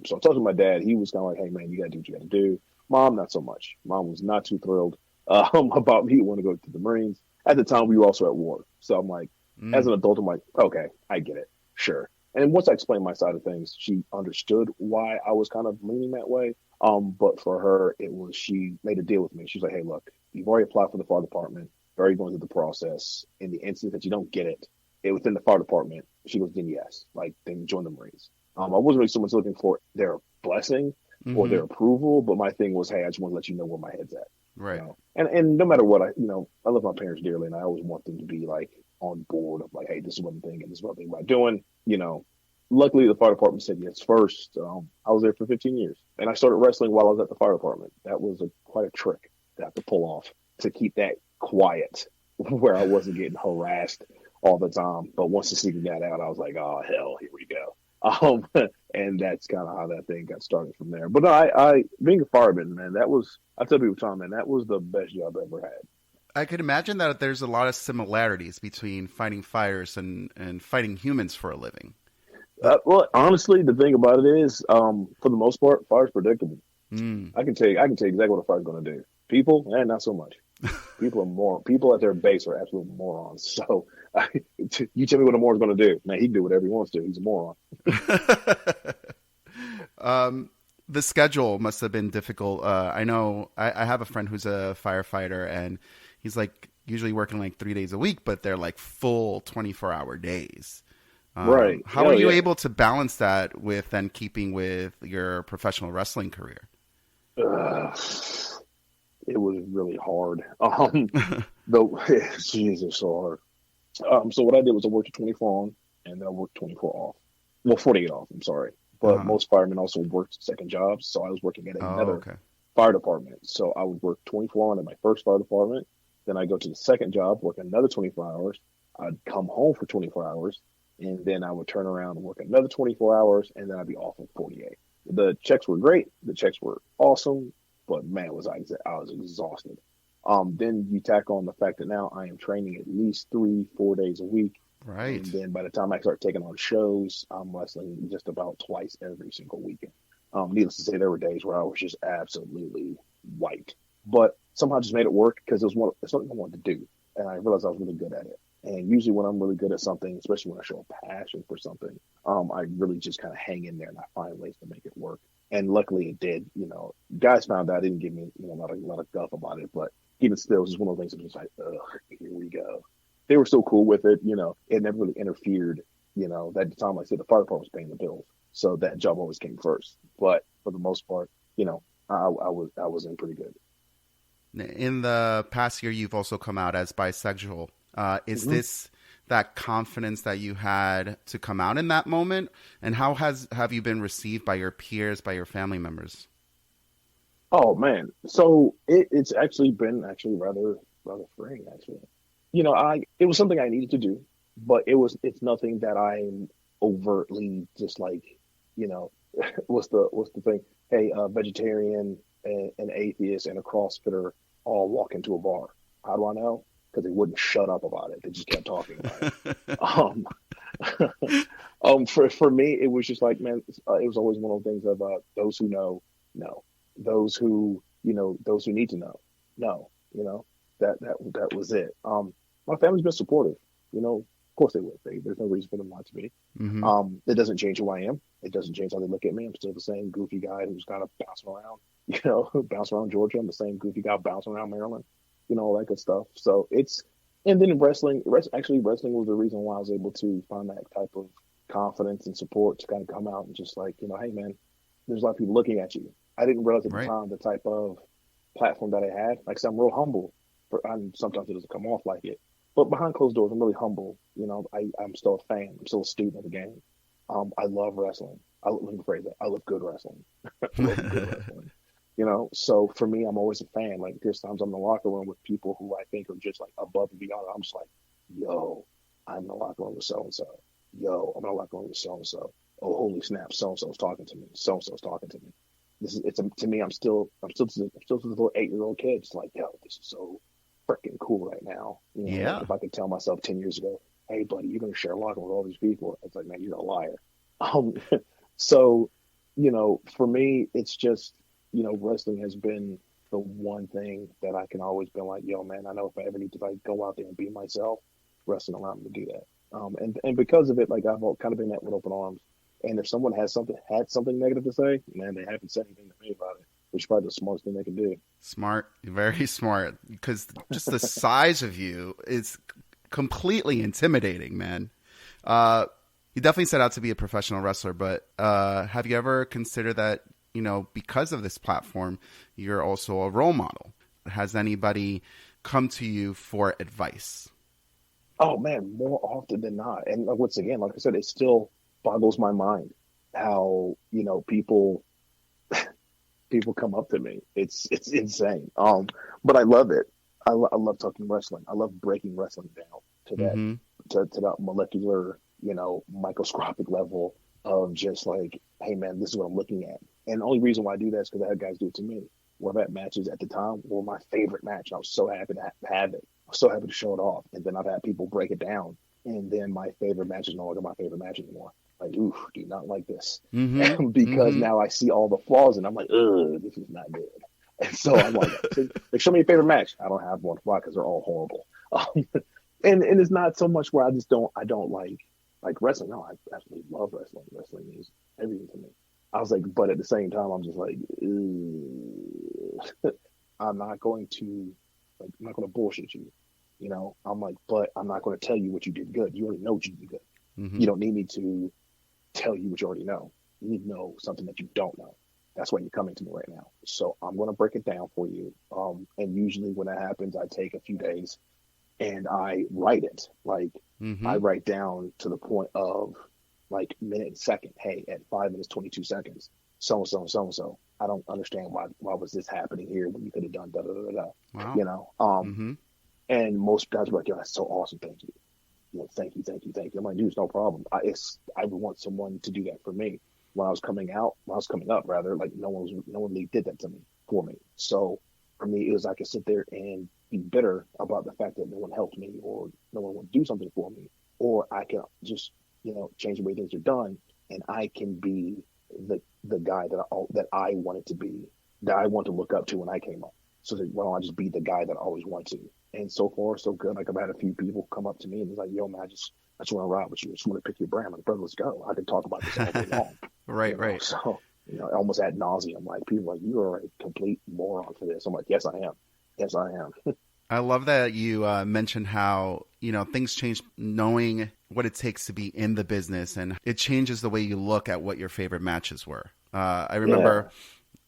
So I talked to my dad. He was kind of like, hey, man, you got to do what you got to do. Mom, not so much. Mom was not too thrilled about me wanting to go to the Marines. At the time, we were also at war. So I'm like, as an adult, I'm like, okay, I get it. Sure. And once I explained my side of things, she understood why I was kind of leaning that way. But for her, she made a deal with me. She's like, hey, look, you've already applied for the fire department. You're already going through the process. In the instance that you don't get it within the fire department, she goes, then yes, then join the Marines. I wasn't really so much looking for their blessing or their approval, but my thing was, hey, I just want to let you know where my head's at. Right. And no matter what, I love my parents dearly, and I always want them to be like on board of like, hey, this is what I'm thinking, this is what I'm thinking about doing. Luckily the fire department said yes first. I was there for 15 years, and I started wrestling while I was at the fire department. That was quite a trick to have to pull off to keep that quiet, where I wasn't getting harassed all the time. But once the secret got out, I was like, oh, hell, here we go. And that's kind of how that thing got started from there. But I being a fireman, man, I tell people, Tom, man, that was the best job I ever had. I could imagine that there's a lot of similarities between fighting fires and fighting humans for a living. Well, honestly, the thing about it is, for the most part, fire's predictable. I can tell you exactly what a fire's going to do. People, not so much. People at their base are absolute morons. So you tell me what a moron's going to do. Man, he can do whatever he wants to. He's a moron. The schedule must have been difficult. I know I have a friend who's a firefighter, and he's like usually working like 3 days a week, but they're like full 24-hour days. Right. How are you able to balance that with then keeping with your professional wrestling career? It was really hard. Jesus, so hard. So what I did was I worked 24 on, and then I worked 24 off. Well, 48 off. I'm sorry, but most firemen also worked second jobs, so I was working at another fire department. So I would work 24 hours at my first fire department. Then I go to the second job, work another 24 hours. I'd come home for 24 hours, and then I would turn around and work another 24 hours, and then I'd be off for 48. The checks were great. The checks were awesome, but man, I was exhausted. Then you tack on the fact that now I am training at least 3-4 days a week. Right. And then by the time I start taking on shows, I'm wrestling just about twice every single weekend. Needless to say, there were days where I was just absolutely wiped. But somehow I just made it work because it's something I wanted to do. And I realized I was really good at it. And usually when I'm really good at something, especially when I show a passion for something, I really just kind of hang in there and I find ways to make it work. And luckily it did. Guys found out, didn't give me a lot of guff about it, but even still, it was just one of those things that was like, ugh, here we go. They were still cool with it. It never really interfered. That time, like I said, the fire department was paying the bills, so that job always came first. But for the most part, I was in pretty good. In the past year, you've also come out as bisexual. Is this that confidence that you had to come out in that moment? And how have you been received by your peers, by your family members? Oh man, so it's actually been rather freeing actually. It was something I needed to do, but it's nothing that I'm overtly just like, what's the thing? Hey, a vegetarian, an atheist, and a CrossFitter all walk into a bar. How do I know? Because they wouldn't shut up about it. They just kept talking about it. For me, it was just like, man, it was always one of those things of those who know. Those who need to know, that was it. My family's been supportive, of course they would. There's no reason for them not to be. Mm-hmm. It doesn't change who I am. It doesn't change how they look at me. I'm still the same goofy guy who's kind of bouncing around, bouncing around Georgia. I'm the same goofy guy bouncing around Maryland, all that good stuff. So and then wrestling was the reason why I was able to find that type of confidence and support to kind of come out and just like, hey man, there's a lot of people looking at you. I didn't realize at the time the type of platform that I had. Like I said, I'm real humble. Sometimes it doesn't come off like it. But behind closed doors, I'm really humble. I'm still a fan. I'm still a student of the game. I love wrestling. Let me rephrase that. I love good wrestling. I love good wrestling. So for me, I'm always a fan. Like there's times I'm in the locker room with people who I think are just like above and beyond. I'm just like, yo, I'm in the locker room with so-and-so. Yo, I'm in the locker room with so-and-so. Oh, holy snap, so-and-so's talking to me. So-and-so's talking to me. To me, I'm still this little 8-year-old kid. It's like, yo, this is so freaking cool right now. Yeah. If I could tell myself 10 years ago, hey buddy, you're gonna share a locker with all these people, it's like, man, you're a liar. So, for me, it's just, wrestling has been the one thing that I can always be like, yo, man, I know if I ever need to like go out there and be myself, wrestling allowed me to do that. And because of it, like I've kind of been that with open arms. And if someone had something negative to say, man, they haven't said anything to me about it, which is probably the smartest thing they can do. Smart, very smart, because just the size of you is completely intimidating, man. You definitely set out to be a professional wrestler, but have you ever considered that, because of this platform, you're also a role model? Has anybody come to you for advice? Oh, man, more often than not. And once again, like I said, it still boggles my mind how people come up to me. It's insane. But I love it. I love talking wrestling. I love breaking wrestling down to that to that molecular, microscopic level of just like, hey man, this is what I'm looking at. And the only reason why I do that is because I had guys do it to me. Well, that matches at the time were my favorite match. I was so happy to have it. I was so happy to show it off. And then I've had people break it down, and then my favorite match is no longer my favorite match anymore. Like, oof, do not like this. Because now I see all the flaws and I'm like, ugh, this is not good. And so I'm like, show me your favorite match. I don't have one. Why? Because they're all horrible. And it's not so much where I don't like wrestling. No, I absolutely love wrestling. Wrestling is everything to me. I was like, but at the same time, I'm just like, I'm not going to bullshit you. I'm like, but I'm not going to tell you what you did good. You already know what you did good. You don't need me to tell you what you already know. You need to know something that you don't know. That's why you're coming to me right now. So I'm going to break it down for you. And usually when that happens, I take a few days and I write it. Like I write down to the point of like minute and second. Hey, at 5 minutes, 22 seconds, so-and-so, so-and-so. I don't understand why was this happening here when you could have done da da da da. Wow. You know, and most guys were like, "Yo, that's so awesome, thank you." You know, thank you. I'm like, dude, it's no problem. I would want someone to do that for me when I was coming up, rather. Like no one really did that for me. So for me, it was I could sit there and be bitter about the fact that no one helped me or no one would do something for me, or I can just change the way things are done, and I can be the guy that I wanted to be, that I want to look up to when I came up. So that, why don't I just be the guy that I always want to? And so far, so good. Like I've had a few people come up to me and it's like, "Yo, man, I just want to ride with you. I just want to pick your brand." I'm like, "Brother, let's go. I can talk about this all day long." Right. So, almost ad nauseum. Like people are like, "You are a complete moron for this." I'm like, "Yes, I am. Yes, I am." I love that you mentioned how, things change knowing what it takes to be in the business, and it changes the way you look at what your favorite matches were. I remember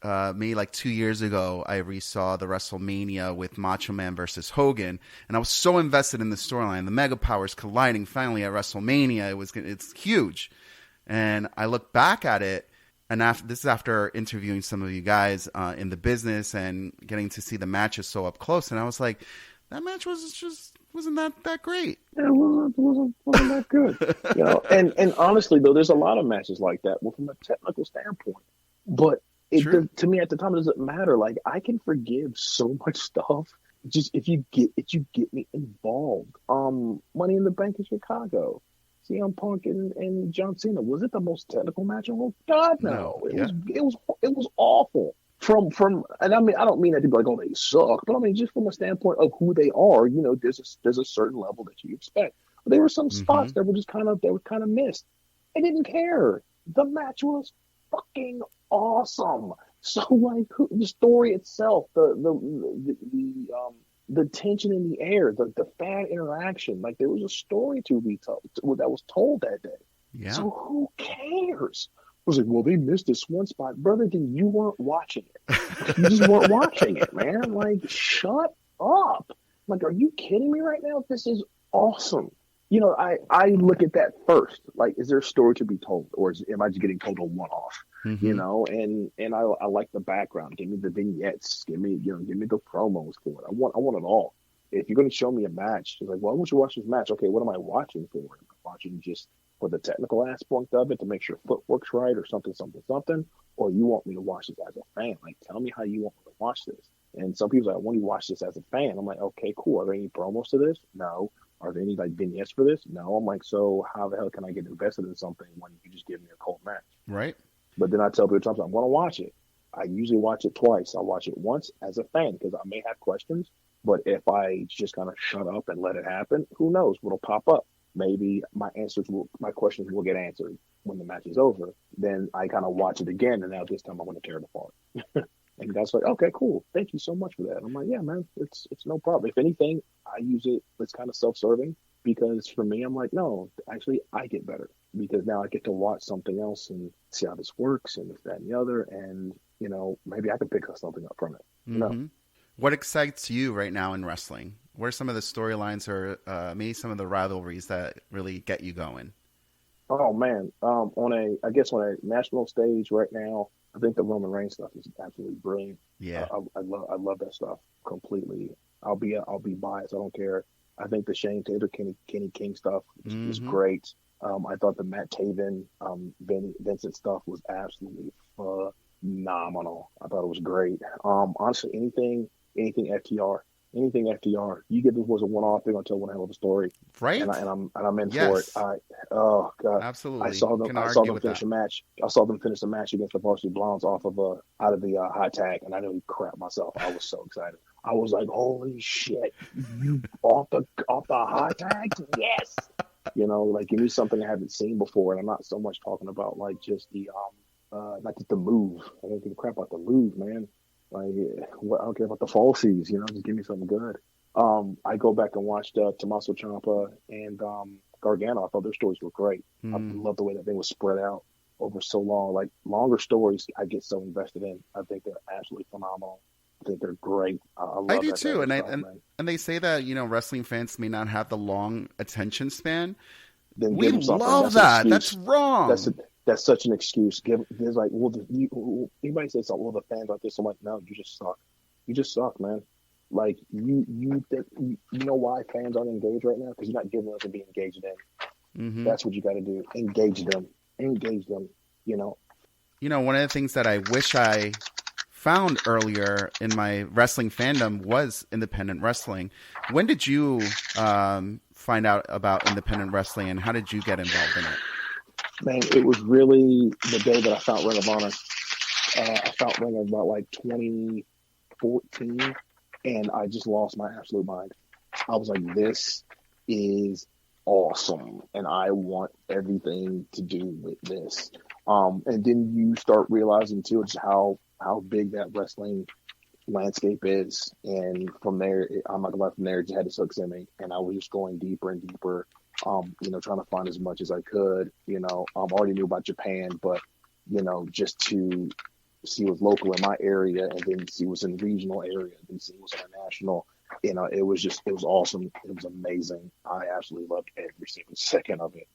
maybe like 2 years ago, I resaw the WrestleMania with Macho Man versus Hogan, and I was so invested in the storyline. The Mega Powers colliding finally at WrestleMania. It's huge. And I look back at it, and this is after interviewing some of you guys in the business and getting to see the matches so up close. And I was like, that match wasn't that great. Yeah, it wasn't that good. And honestly, though, there's a lot of matches like that from a technical standpoint. But to me at the time, it doesn't matter. Like, I can forgive so much stuff just if you get me involved. Money in the Bank in Chicago. CM Punk and John Cena, was it the most technical match in the world? God no. It was awful. And I mean, I don't mean that to be like, "Oh, they suck," but I mean just from a standpoint of who they are. There's a certain level that you expect. But there were some spots that were just kind of missed. I didn't care. The match was fucking awesome. So like the story itself, the tension in the air, the fan interaction, like there was a story to be told that was told that day. Yeah. So who cares? I was like, well, they missed this one spot, brother. Then you weren't watching it. You just weren't watching it, man. Like, shut up. Like, are you kidding me right now? This is awesome. I look at that first. Like, is there a story to be told, or am I just getting told a one-off? And I like the background. Give me the vignettes. Give me the promos for it. I want it all. If you're going to show me a match, it's like, well, I want you to watch this match. Okay, what am I watching for? Am I watching just for the technical aspect of it to make sure footwork's right or something, or you want me to watch this as a fan? Like, tell me how you want me to watch this. And some people are like, I want you to watch this as a fan. I'm like, okay, cool. Are there any promos to this? No. Are there any like vignettes for this? No. I'm like, so how the hell can I get invested in something when you just give me a cold match? Right. But then I tell people sometimes I'm going to watch it. I usually watch it twice. I watch it once as a fan because I may have questions. But if I just kind of shut up and let it happen, who knows what'll pop up? Maybe my questions will get answered when the match is over. Then I kind of watch it again, and now this time I'm going to tear it apart. And that's like, okay, cool. Thank you so much for that. I'm like, yeah, man, it's no problem. If anything, I use it. It's kind of self-serving because for me, I'm like, no, actually, I get better because now I get to watch something else and see how this works and this, that, and the other. And, maybe I can pick something up from it. What excites you right now in wrestling? What are some of the storylines or maybe some of the rivalries that really get you going? Oh, man. On a national stage right now, I think the Roman Reigns stuff is absolutely brilliant. Yeah, I love that stuff completely. I'll be biased. I don't care. I think the Shane Taylor, Kenny King stuff is great. I thought the Matt Taven, Vincent stuff was absolutely phenomenal. I thought it was great. Honestly, anything FTR. Anything FTR, you get this was a one-off. They're gonna tell one hell of a story, right? And I'm in for it. Oh god, absolutely. I saw them finish a match. I saw them finish a match against the Varsity Blondes out of the high tag, and I nearly crap myself. I was so excited. I was like, "Holy shit! You off the high tag? Yes!" Like give me something I haven't seen before, and I'm not so much talking about like just the not just the move. I don't give a crap about the move, man. Like, I don't care about the falsies, just give me something good. I go back and watched Tommaso Ciampa and Gargano. I thought their stories were great. I love the way that thing was spread out over so long. Like, longer stories I get so invested in. I think they're absolutely phenomenal. I think they're great. I do too. And they say that, wrestling fans may not have the long attention span. Then we love that. That's wrong. that's such an excuse. There's like, well, anybody says something, well, the fans like this. I'm like, no, you just suck. You just suck, man. Like you think you know why fans aren't engaged right now? Because you're not giving them to be engaged in. Mm-hmm. That's what you got to do. Engage them. You know. You know, one of the things that I wish I found earlier in my wrestling fandom was independent wrestling. When did you find out about independent wrestling, and how did you get involved in it? Man, it was really the day that I found Ring of Honor. I found Ring of about like 2014, and I just lost my absolute mind. I was like, this is awesome, and I want everything to do with this. And then you start realizing too just how big that wrestling landscape is, and from there, I'm not gonna lie, from there, it just had its hooks in me, and I was just going deeper and deeper. Trying to find as much as I could. I already knew about Japan, but just to see what's local in my area, and then see what's in the regional area, then see what's international. It was awesome. It was amazing. I absolutely loved every single second of it.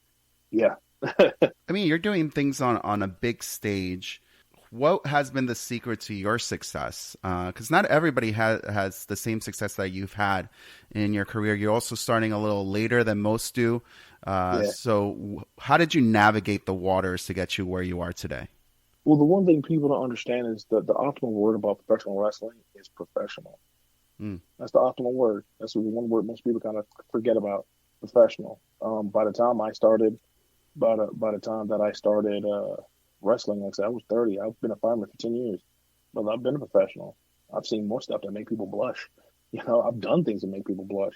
Yeah. I mean, you're doing things on a big stage. What has been the secret to your success? Because not everybody has the same success that you've had in your career. You're also starting a little later than most do. So how did you navigate the waters to get you where you are today? Well, the one thing people don't understand is that the optimal word about professional wrestling is professional. That's the optimal word. That's the one word most people kind of forget about, professional. By the time that I started wrestling, like I said, I was 30. I've been a fireman for 10 years, but I've been a professional. I've seen more stuff that make people blush. I've done things that make people blush.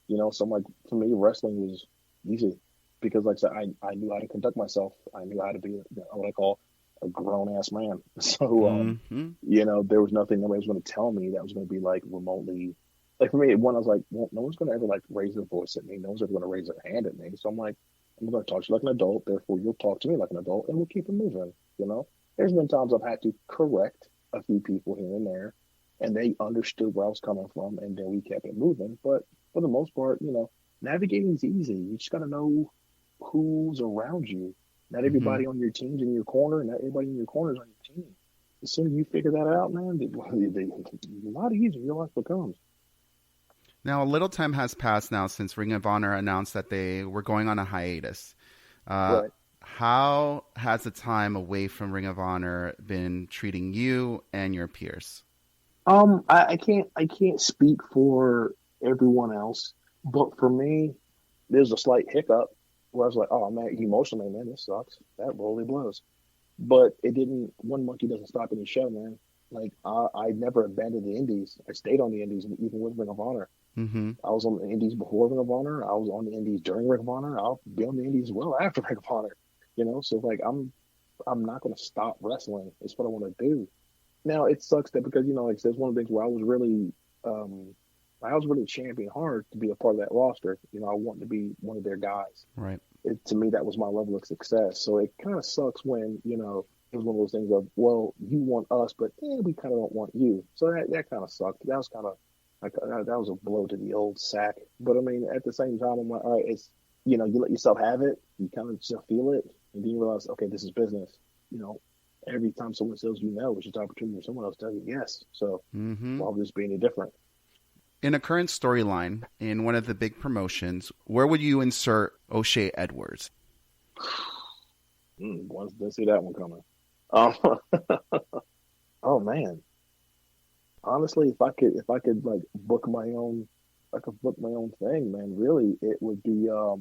So like for me, wrestling was easy because, like I said, I knew how to conduct myself. I knew how to be what I call a grown ass man. So there was nothing nobody was going to tell me that was going to be like remotely. Like for me, when I was like, well, no one's going to ever like raise their voice at me. No one's ever going to raise their hand at me. So I'm like, I'm going to talk to you like an adult. Therefore, you'll talk to me like an adult, and we'll keep it moving. There's been times I've had to correct a few people here and there, and they understood where I was coming from, and then we kept it moving. But for the most part, navigating is easy. You just got to know who's around you. Not everybody on your team's in your corner, not everybody in your corner is on your team. As soon as you figure that out, man, a lot easier your life becomes. Now, a little time has passed now since Ring of Honor announced that they were going on a hiatus. Right. How has the time away from Ring of Honor been treating you and your peers? I can't speak for everyone else, but for me, there's a slight hiccup where I was like, oh man, emotionally, man, this sucks. That really blows. But it didn't. One monkey doesn't stop any show, man. Like I never abandoned the Indies. I stayed on the Indies even with Ring of Honor. Mm-hmm. I was on the Indies before Ring of Honor. I was on the Indies during Ring of Honor. I'll be on the Indies as well after Ring of Honor. So like I'm not going to stop wrestling. It's what I want to do. Now it sucks that because like that's one of the things where I was really championing hard to be a part of that roster. I wanted to be one of their guys. Right. To me, that was my level of success. So it kind of sucks when it was one of those things of, well, you want us, but we kind of don't want you. So that kind of sucked. That was kind of that was a blow to the old sack. But I mean, at the same time, I'm like, all right, it's you let yourself have it. You kind of just feel it, and then you realize, okay, this is business. Every time someone tells you no, it's just an opportunity for someone else to tell you yes. So why would this be any different? In a current storyline, in one of the big promotions, where would you insert O'Shea Edwards? Didn't see that one coming. Oh man. Honestly, if I could like book my own thing, man. Really, it would be. I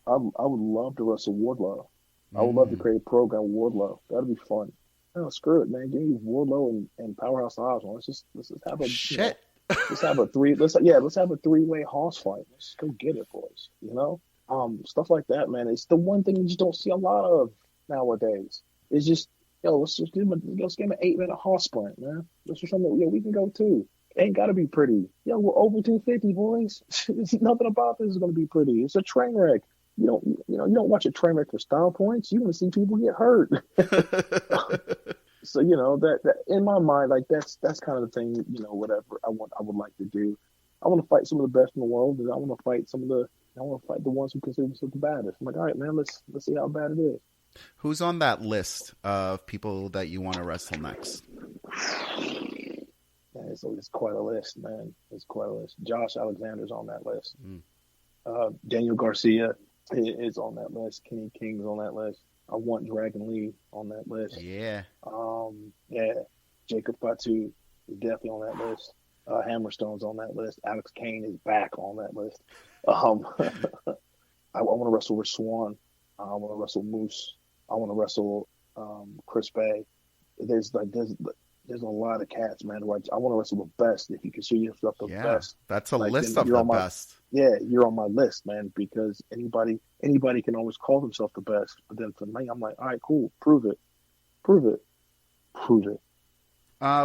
would love to wrestle Wardlow. I would love to create a program with Wardlow. That'd be fun. No, screw it, man. Give me Wardlow and Powerhouse Osborne. Let's just have a shit. Let's have a three-way hoss fight. Let's go get it, boys. Stuff like that, man. It's the one thing you just don't see a lot of nowadays. It's just, let's give him an 8-minute hoss sprint, man. Let's do something. We can go too. It ain't gotta be pretty. We're over 250, boys. Nothing about this is gonna be pretty. It's a train wreck. You don't watch a train wreck for style points. You want to see people get hurt. So that in my mind, like that's kind of the thing. Whatever I would like to do. I want to fight some of the best in the world, and I want to fight the ones who consider themselves the baddest. I'm like, all right, man, let's see how bad it is. Who's on that list of people that you want to wrestle next? Yeah, it's quite a list, man. It's quite a list. Josh Alexander's on that list. Daniel Garcia is on that list. Kenny King's on that list. I want Dragon Lee on that list. Yeah. Yeah. Jacob Fatu is definitely on that list. Hammerstone's on that list. Alex Kane is back on that list. I want to wrestle Rich Swann. I want to wrestle Moose. I want to wrestle Chris Bay. There's a lot of cats, man. I want to wrestle the best. If you consider yourself the best, that's a list of the best. Yeah, you're on my list, man. Because anybody can always call themselves the best. But then for me, I'm like, all right, cool, prove it.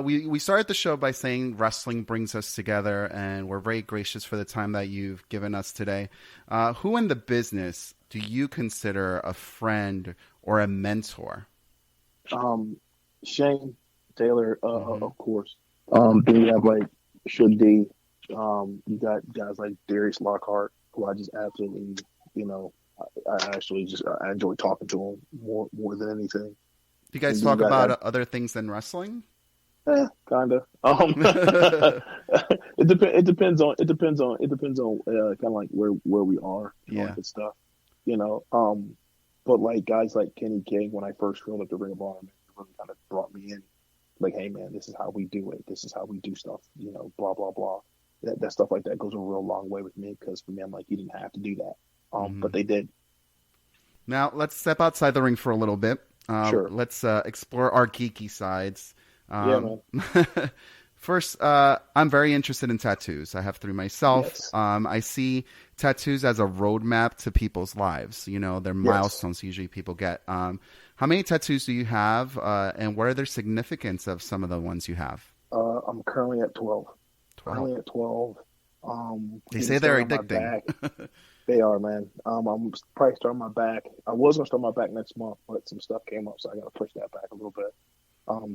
We started the show by saying wrestling brings us together, and we're very gracious for the time that you've given us today. Who in the business do you consider a friend or a mentor? Shane Taylor, of course. Then you have like Should D. You got guys like Darius Lockhart, who I just absolutely, I enjoy talking to him more than anything. Do you guys talk about other things than wrestling? Kind of. It depends on kind of like where we are. And stuff. But like guys like Kenny King, when I first filled up the Ring of Honor, it really kind of brought me in. Like, hey man, this is how we do it. This is how we do stuff. Blah blah blah. That stuff like that goes a real long way with me, because for me, I'm like, you didn't have to do that, but they did. Now let's step outside the ring for a little bit. Sure. Let's explore our geeky sides. Man. First, I'm very interested in tattoos. I have 3 myself. Yes. I see tattoos as a roadmap to people's lives. They're milestones usually people get. How many tattoos do you have, and what are their significance of some of the ones you have? I'm currently at 12. Currently at 12. They say they're addicting. They are, man. I'm probably starting my back. I was going to start my back next month, but some stuff came up, so I got to push that back a little bit.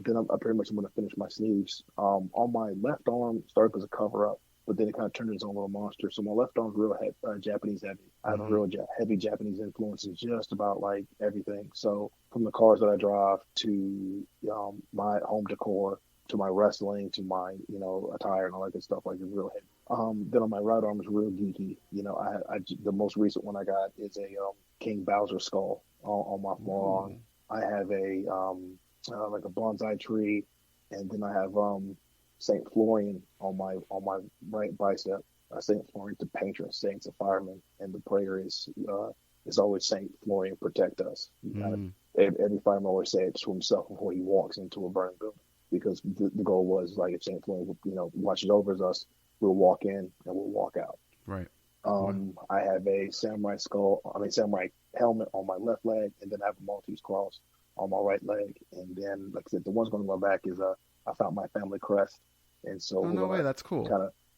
Then I pretty much am going to finish my sleeves. On my left arm, started as a cover-up, but then it kind of turned into its own little monster. So my left arm's real Japanese heavy. I have a real heavy Japanese influence in just about like everything. So from the cars that I drive to my home decor to my wrestling to my attire and all that good stuff, like it's real heavy. Then on my right arm is real geeky. The most recent one I got is a King Bowser skull on my forearm. I have a like a bonsai tree, and then I have Saint Florian on my right bicep. Saint Florian's a patron saint, a fireman, and the prayer is always Saint Florian protect us. Every fireman always say it to himself before he walks into a burning building, because the goal was like, if Saint Florian watches over us, we'll walk in and we'll walk out. Right. I have a samurai helmet on my left leg, and then I have a Maltese cross on my right leg. And then, like I said, the one's going to go back is I found my family crest, and so that's cool.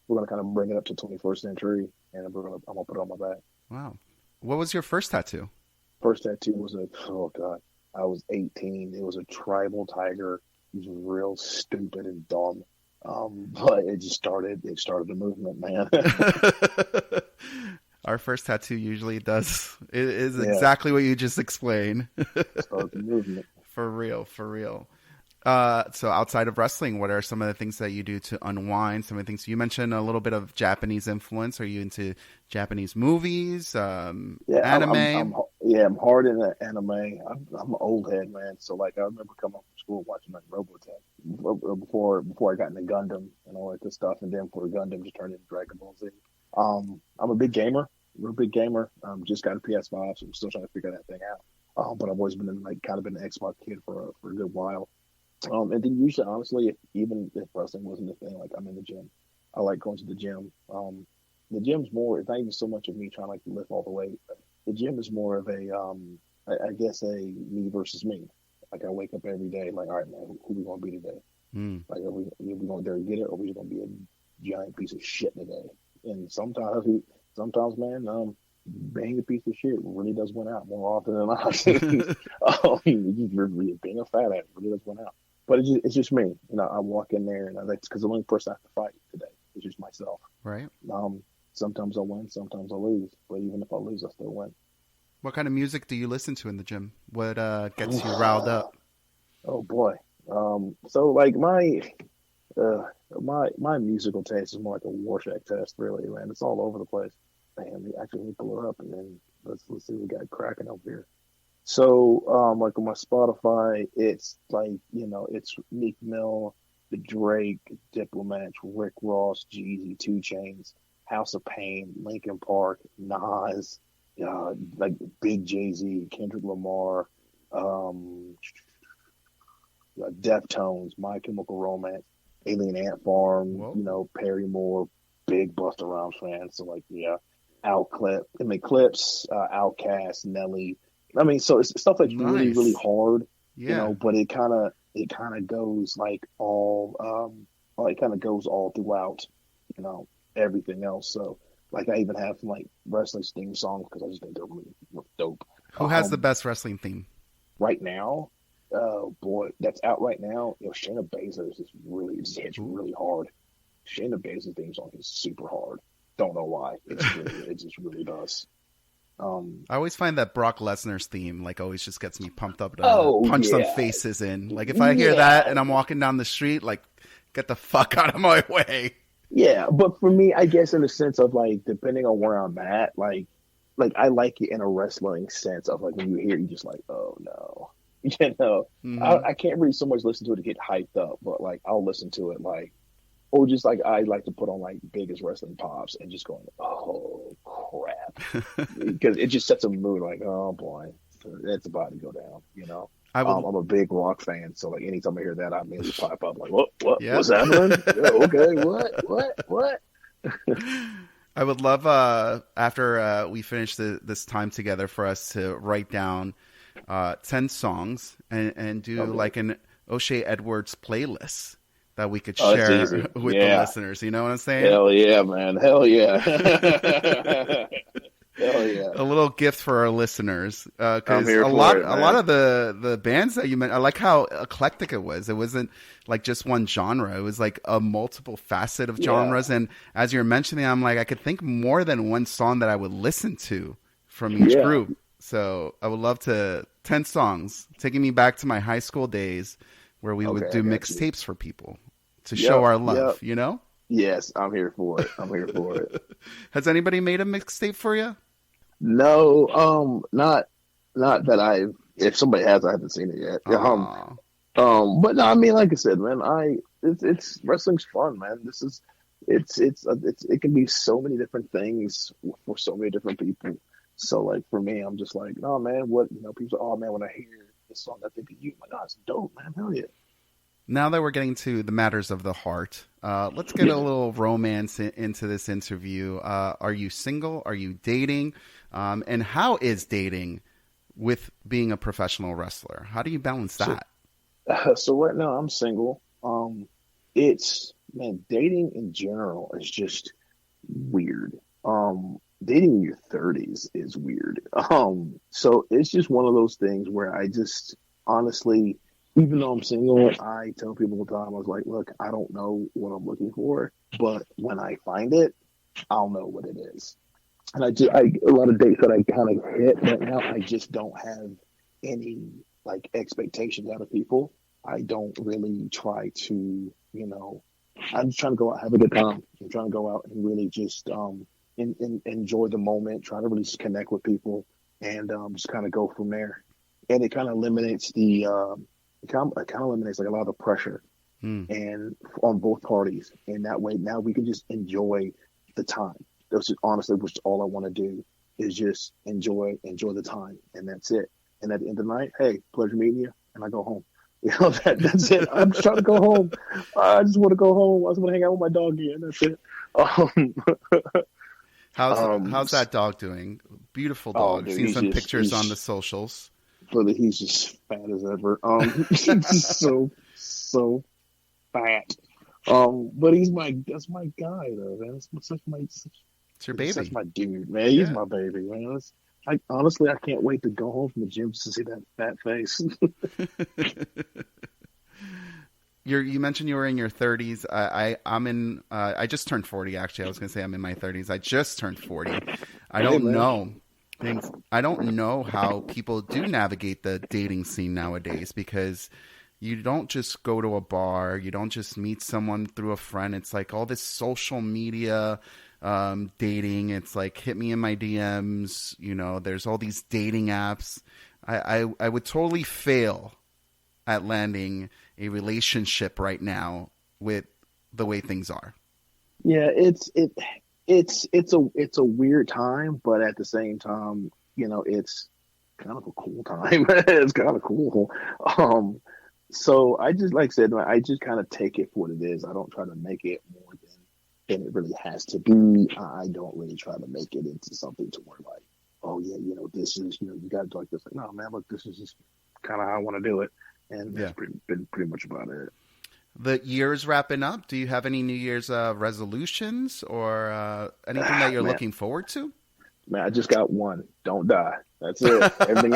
We're going to kind of bring it up to 21st century, and I'm going to put it on my back. Wow. What was your first tattoo? First tattoo was I was 18. It was a tribal tiger. It was real stupid and dumb. But it started the movement, man. Our first tattoo usually is exactly what you just explained. Start the movement. For real. So outside of wrestling, what are some of the things that you do to unwind? Some of the things you mentioned, a little bit of Japanese influence. Are you into Japanese movies, anime? I'm hard into anime. I'm an old head, man. So like, I remember coming home from school watching like Robotech before I got into Gundam and all that good stuff, and then for Gundam just turned into Dragon Ball Z. I'm a big gamer, real big gamer. Just got a PS5, so I'm still trying to figure that thing out. But I've always been an Xbox kid for a good while. And then usually, honestly, even if wrestling wasn't a thing, like I'm in the gym. I like going to the gym. The gym's more, it's not even so much of me trying to lift all the weight. The gym is more of I guess a me versus me. Like I wake up every day, like, all right, man, who we going to be today? Like, are we going to get it, or are we just going to be a giant piece of shit today? And sometimes, man, being a piece of shit really does win out more often than not. Being a fat ass really does win out. But it's just me. I walk in there, and that's because the only person I have to fight today is just myself. Right. Sometimes I'll win, sometimes I'll lose. But even if I lose, I still win. What kind of music do you listen to in the gym? What gets you riled up? Oh boy. So like my musical taste is more like a Rorschach test, really, man. It's all over the place. Man, we actually need to pull it up and then let's see what we got cracking up here. So, like on my Spotify, it's like, it's Meek Mill, the Drake, Diplomats, Rick Ross, Jeezy, 2 Chainz, House of Pain, Linkin Park, Nas, like Big Jay-Z, Kendrick Lamar, Deftones, My Chemical Romance, Alien Ant Farm, Whoa. Perry Moore, big Busta Rhymes fan. So like, Clips, Outkast, Nelly. I mean, so it's stuff that's really, Nice. really hard, Yeah. but it kind of goes like it kind of goes all throughout, everything else. So like I even have some like wrestling theme songs because I just think they're really dope. Who has the best wrestling theme? Right now? Oh boy, that's out right now. Shayna Baszler's is really hits really hard. Shayna Baszler's theme song is super hard. Don't know why. It just really does. I always find that Brock Lesnar's theme like always just gets me pumped up to punch some faces in. Like if I hear that and I'm walking down the street, like get the fuck out of my way. Yeah, but for me, I guess in the sense of like depending on where I'm at, like I like it in a wrestling sense of like when you hear it, you just like, oh no. Mm-hmm. I can't really so much listen to it to get hyped up, but like I'll listen to it like, or just like I like to put on like biggest wrestling pops and just going, oh crap, because it just sets a mood like, oh boy, it's about to go down. I'm a big rock fan, so like anytime I hear that, I immediately pop up like, what's happening? Yeah, okay, what? I would love after we finish this time together for us to write down 10 songs and do like an O'Shea Edwards playlist that we could share with the listeners. You know what I'm saying? Hell yeah, man. Hell yeah. Hell yeah. A little gift for our listeners. Because a lot of the bands that you mentioned, I like how eclectic it was. It wasn't like just one genre. It was like a multiple facet of genres. And as you're mentioning, I'm like, I could think more than one song that I would listen to from each group. So I would love 10 songs, taking me back to my high school days where we would do mixtapes for people to show our love, Yes, I'm here for it. Has anybody made a mixtape for you? No, not that if somebody has, I haven't seen it yet. But no, I mean, like I said, man, it's wrestling's fun, man. It can be so many different things for so many different people. So like for me, I'm just like, oh man, people say, oh man, when I hear this song, I think of you. My God, it's dope, man. Hell yeah. Now that we're getting to the matters of the heart, let's get a little romance into this interview. Are you single? Are you dating? And how is dating with being a professional wrestler? How do you balance that? So right now I'm single. Dating in general is just weird. Dating in your 30s is weird. So it's just one of those things where I just honestly, even though I'm single, I tell people all the time, I was like, look, I don't know what I'm looking for, but when I find it, I'll know what it is. And a lot of dates that I kind of hit right now, I just don't have any like expectations out of people. I don't really try to, I'm just trying to go out, have a good time. I'm trying to go out and really just enjoy the moment, try to really just connect with people and just kind of go from there. And it kind of eliminates eliminates like a lot of the pressure and on both parties. And that way now we can just enjoy the time. That's just, honestly, which all I want to do is just enjoy the time. And that's it. And at the end of the night, hey, pleasure meeting you. And I go home. That's it. I'm just trying to go home. I just want to go home. I just want to hang out with my dog again. That's it. How's that dog doing? Beautiful dog. Dude, seen some pictures on the socials. Brother, he's just fat as ever. He's just so fat. But that's my guy though, man. It's your baby. That's my dude, man. He's my baby, man. Honestly, I can't wait to go home from the gym just to see that fat face. You mentioned you were in your 30s. I'm in. I just turned 40. Actually, I was going to say I'm in my 30s. I just turned 40. I don't know I don't know how people do navigate the dating scene nowadays, because you don't just go to a bar, you don't just meet someone through a friend. It's like all this social media dating. It's like, hit me in my DMs. You know, there's all these dating apps. I would totally fail at landing a relationship right now with the way things are. Yeah, it's a weird time, but at the same time, you know, it's kind of a cool time. It's kind of cool. So I just, like I said, I just kind of take it for what it is. I don't try to make it more than it really has to be. I don't really try to make it into something to where, like, oh yeah, you know, this is, you know, you got to do like this. Like, no, man, look, this is just kind of how I want to do it, and that's been pretty much about it. The year's wrapping up. Do you have any New Year's resolutions or anything that you're looking forward to? Man, I just got one. Don't die. That's it. Everything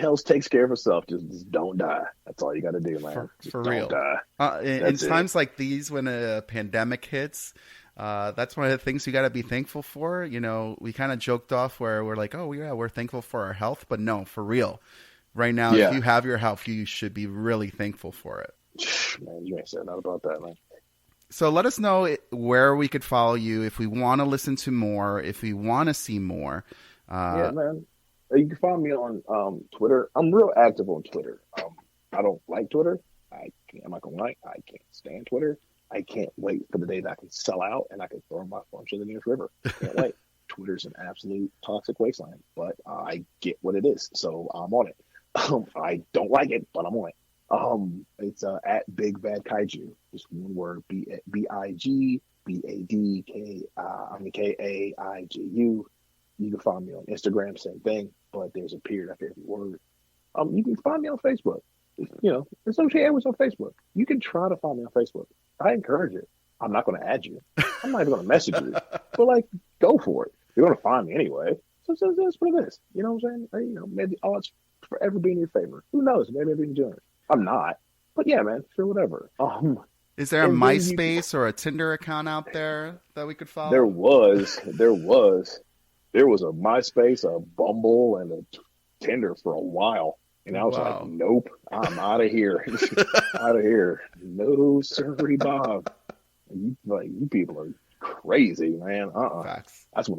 else takes care of itself. Just don't die. That's all you got to do, man. For real. Don't die. In times like these, when a pandemic hits, that's one of the things you got to be thankful for. You know, we kind of joked off where we're like, oh yeah, we're thankful for our health, but no, for real. Right now, if you have your health, you should be really thankful for it. Man, you ain't said nothing about that, man. So let us know where we could follow you if we want to listen to more, if we want to see more. Yeah, man. You can find me on Twitter. I'm real active on Twitter. I don't like Twitter. I'm not gonna lie. I can't stand Twitter. I can't wait for the day that I can sell out and I can throw my phone to the nearest river. Can't wait. Twitter's an absolute toxic wasteland, but I get what it is, so I'm on it. I don't like it, but I'm on it. It's at Big Bad Kaiju. Just one word: BIGBADKAIGU. You can find me on Instagram, same thing, but there's a period after every word. You can find me on Facebook. You know, associate with on Facebook. You can try to find me on Facebook. I encourage it. I'm not going to add you. I'm not even going to message you. But like, go for it. You're going to find me anyway. So that's what it is. You know what I'm saying? You know, maybe odds forever be in your favor. Who knows? Maybe I'll be enjoying it. I'm not. But yeah, man, sure, whatever. Is there a MySpace or a Tinder account out there that we could follow? There was a MySpace, a Bumble, and a Tinder for a while. And I was like, nope, I'm out of here. Out of here. No, sorry, Bob. You people are crazy, man. Facts. I just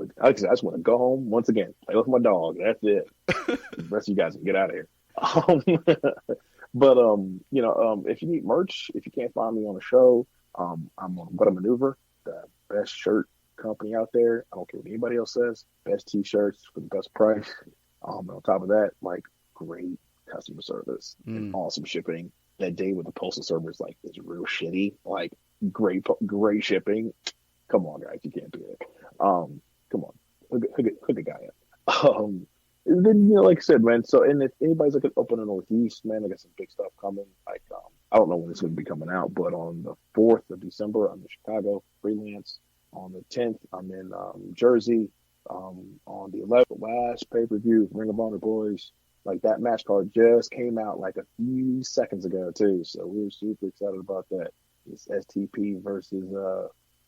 want to go home once again, play with my dog. That's it. The rest of you guys can get out of here. But you know, if you need merch, if you can't find me on a show, I'm on What a Maneuver, the best shirt company out there. I don't care what anybody else says. Best t-shirts for the best price. On top of that, like, great customer service and awesome shipping. That day with the postal service, like, is real shitty. Like, great shipping. Come on, guys, you can't do it. Come on, hook a guy up. And then, you know, like I said, man. So, and if anybody's looking up in the Northeast, man, I got some big stuff coming. Like, I don't know when it's going to be coming out, but on the 4th of December, I'm in Chicago, freelance. On the 10th, I'm in Jersey. On the 11th, last pay-per-view, Ring of Honor Boys. Like, that match card just came out like a few seconds ago too, so we were super excited about that. It's STP versus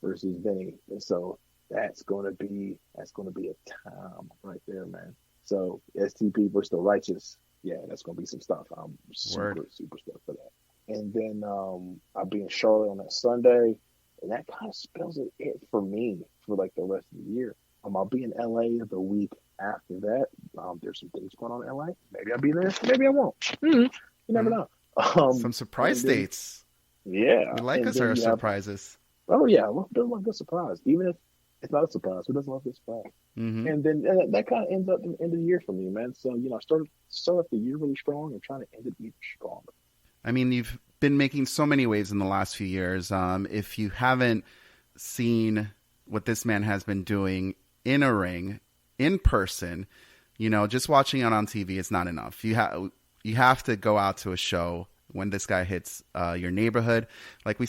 Vinny, and so that's gonna be a time right there, man. So STP versus the Righteous, yeah, that's gonna be some stuff. I'm super stoked for that. And then I'll be in Charlotte on that Sunday, and that kind of spells it for me for like the rest of the year. I'll be in LA the week after that. There's some things going on in LA. Maybe I'll be there. Maybe I won't. You never know. Some surprise dates. Yeah. We like us our surprises. Oh, yeah. Who doesn't like a surprise? Even if it's not a surprise, who doesn't like a surprise? Mm-hmm. And then that kind of ends up in the end of the year for me, man. So, you know, I started the year really strong and trying to end it even stronger. I mean, you've been making so many waves in the last few years. If you haven't seen what this man has been doing in a ring, in person, you know, just watching it on TV is not enough. You have to go out to a show when this guy hits your neighborhood. Like we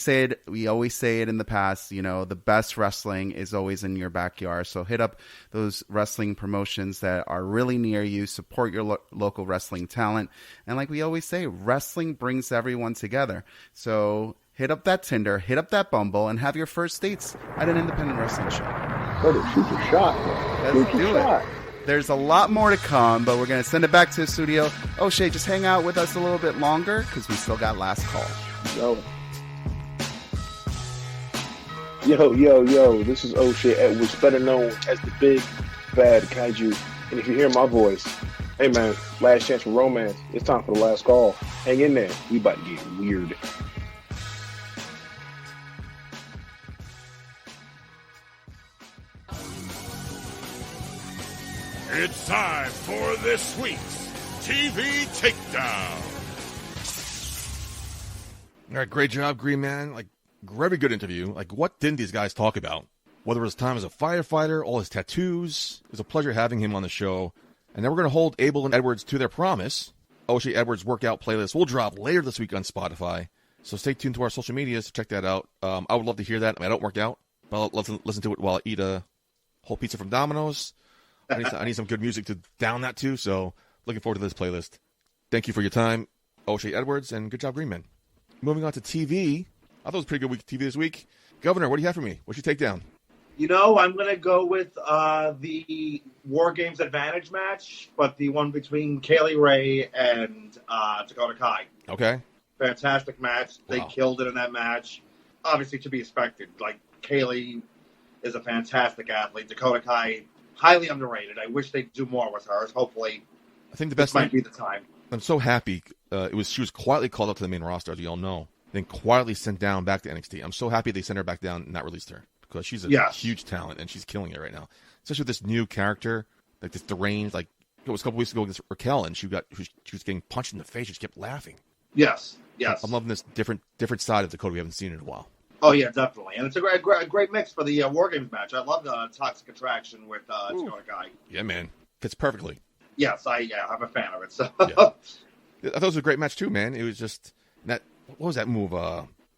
always say it in the past, you know, the best wrestling is always in your backyard. So hit up those wrestling promotions that are really near you, support your local wrestling talent. And like we always say, wrestling brings everyone together. So hit up that Tinder, hit up that Bumble, and have your first dates at an independent wrestling show. Brother, shoot your shot, man. Let's Shoot your do it. shot. There's a lot more to come, but we're going to send it back to the studio. Oh, Shay, just hang out with us a little bit longer because we still got last call. Yo, this is O'Shea Edwards, better known as the Big Bad Kaiju. And if you hear my voice, hey man, last chance for romance. It's time for the last call. Hang in there. We about to get weird. It's time for this week's TV Takedown. All right, great job, Green Man. Like, very good interview. Like, what didn't these guys talk about? Whether it was time as a firefighter, all his tattoos. It was a pleasure having him on the show. And then we're going to hold Abel and Edwards to their promise. O'Shea Edwards' workout playlist will drop later this week on Spotify. So stay tuned to our social medias to check that out. I would love to hear that. I don't work out, but I'll listen to it while I eat a whole pizza from Domino's. I need some good music to down that too, so looking forward to this playlist. Thank you for your time, O'Shea Edwards, and good job, Green Man. Moving on to TV. I thought it was a pretty good week of TV this week. Governor, what do you have for me? What's your takedown? You know, I'm going to go with the War Games Advantage match, but the one between Kaylee Ray and Dakota Kai. Okay. Fantastic match. They Wow. killed it in that match. Obviously, to be expected. Like, Kaylee is a fantastic athlete. Dakota Kai, highly underrated. I wish they'd do more with her. Hopefully, I think the this best might thing, be the time. I'm so happy. She was quietly called up to the main roster, as you all know, then quietly sent down back to NXT. I'm so happy they sent her back down and not released her because she's a huge talent and she's killing it right now. Especially with this new character, like this deranged. Like it was a couple weeks ago against Raquel, and she was getting punched in the face. She just kept laughing. Yes. I'm loving this different side of Dakota we haven't seen in a while. Oh yeah, definitely, and it's a great mix for the War Games match. I love the Toxic Attraction with Dakota Kai. Yeah, man, fits perfectly. Yes, I'm a fan of it. So. Yeah. I thought it was a great match too, man. It was just that. What was that move?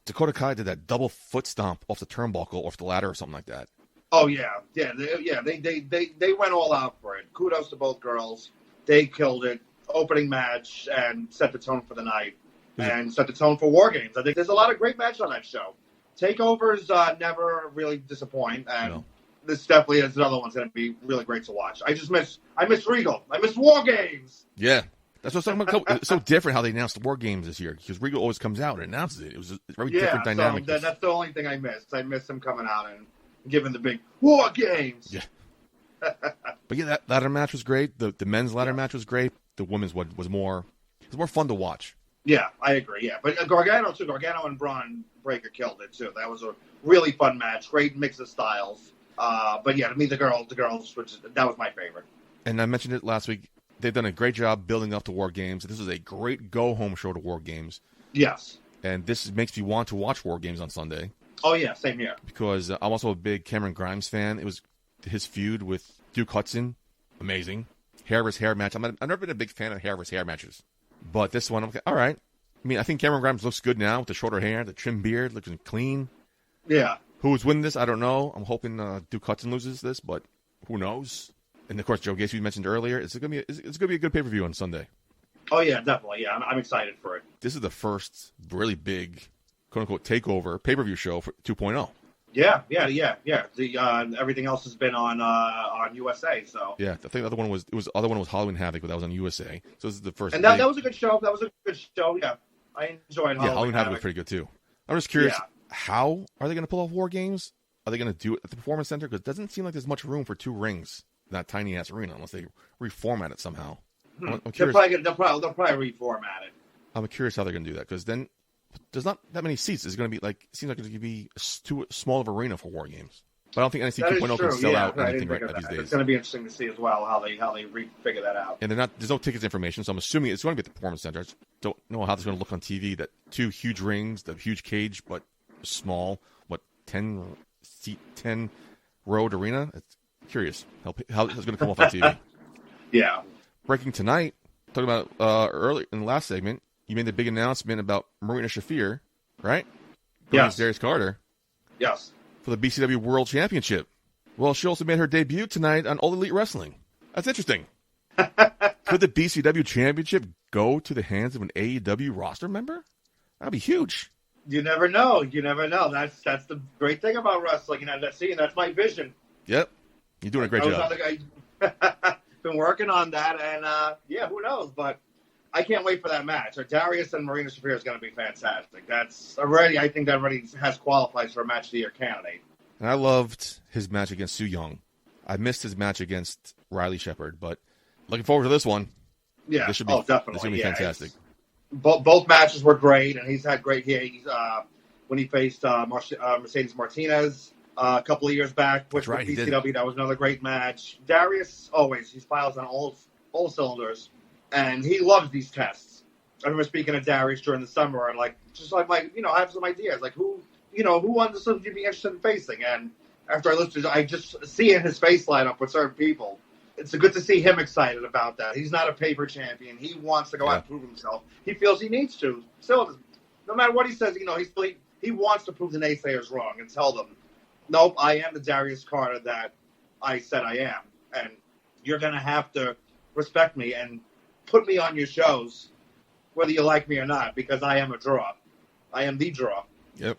Dakota Kai did that double foot stomp off the turnbuckle, off the ladder, or something like that. Oh yeah. They went all out for it. Kudos to both girls. They killed it. Opening match and set the tone for the night, and set the tone for War Games. I think there's a lot of great matches on that show. Takeovers never really disappoint, and this definitely is another one's going to be really great to watch. I miss Regal. I miss War Games. Yeah. That's what I'm talking about. It's so different how they announced the War Games this year because Regal always comes out and announces it. It was a very different dynamic. So that's the only thing I missed. I missed him coming out and giving the big War Games. Yeah. But yeah, that ladder match was great. The men's ladder match was great. The women's was more fun to watch. Yeah, I agree. Yeah, but Gargano too. Gargano and Braun Breaker killed it too. That was a really fun match. Great mix of styles. But yeah, to me, the girls, that was my favorite. And I mentioned it last week. They've done a great job building up to War Games. This is a great go-home show to War Games. Yes. And this makes me want to watch War Games on Sunday. Oh, yeah, same here. Because I'm also a big Cameron Grimes fan. It was his feud with Duke Hudson. Amazing. Hair versus hair match. I've never been a big fan of hair versus hair matches. But this one, I'm like, all right. I mean, I think Cameron Grimes looks good now with the shorter hair, the trim beard, looking clean. Yeah. Who's winning this? I don't know. I'm hoping Duke Hudson loses this, but who knows? And of course, Joe Gacy, you mentioned earlier, it's gonna be a good pay-per-view on Sunday. Oh yeah, definitely. Yeah, I'm excited for it. This is the first really big, quote-unquote, takeover pay-per-view show for 2.0. Yeah. The everything else has been on USA. So yeah, I think the other one was Halloween Havoc, but that was on USA. So this is the first. And that was a good show. Yeah, I enjoyed. Halloween Havoc was pretty good too. I'm just curious, how are they going to pull off War Games? Are they going to do it at the Performance Center? Because it doesn't seem like there's much room for two rings in that tiny ass arena unless they reformat it somehow. I'm curious. They'll probably reformat it. I'm curious how they're going to do that because then there's not that many seats. It's going to be it seems like it's going to be too small of an arena for War Games. But I don't think NXT 2.0 can sell out anything right these days. It's going to be interesting to see as well how they figure that out. And there's no tickets information, so I'm assuming it's going to be at the Performance Center. I just don't know how it's going to look on TV. That two huge rings, the huge cage, but small. 10 road arena. It's curious how it's going to come off on TV. Yeah. Breaking tonight, talking about early in the last segment, you made the big announcement about Marina Shafir, right? Yes. Darius Carter. Yes. For the BCW World Championship. Well, she also made her debut tonight on All Elite Wrestling. That's interesting. Could the BCW Championship go to the hands of an AEW roster member? That'd be huge. You never know. That's the great thing about wrestling. That's my vision. Yep. You're doing a great job. Been working on that, and who knows? But I can't wait for that match. Darius and Marina Shafir is going to be fantastic. I think that already has qualifies for a match of the year candidate. And I loved his match against Su Yung. I missed his match against Riley Shepard, but looking forward to this one. Yeah, this should be, definitely. This is going to be fantastic. Both matches were great, and he's had great here. When he faced Mercedes Martinez a couple of years back with BCW, that was another great match. Darius, he fires on all cylinders, and he loves these tests. I remember speaking to Darius during the summer, and I have some ideas, like who on the would you be interested in facing? And after I listened, I just seeing his face light up with certain people. It's good to see him excited about that. He's not a paper champion. He wants to go out and prove himself. He feels he needs to. Still, no matter what he says, he wants to prove the naysayers wrong and tell them, nope, I am the Darius Carter that I said I am. And you're going to have to respect me and put me on your shows, whether you like me or not, because I am a draw. I am the draw. Yep.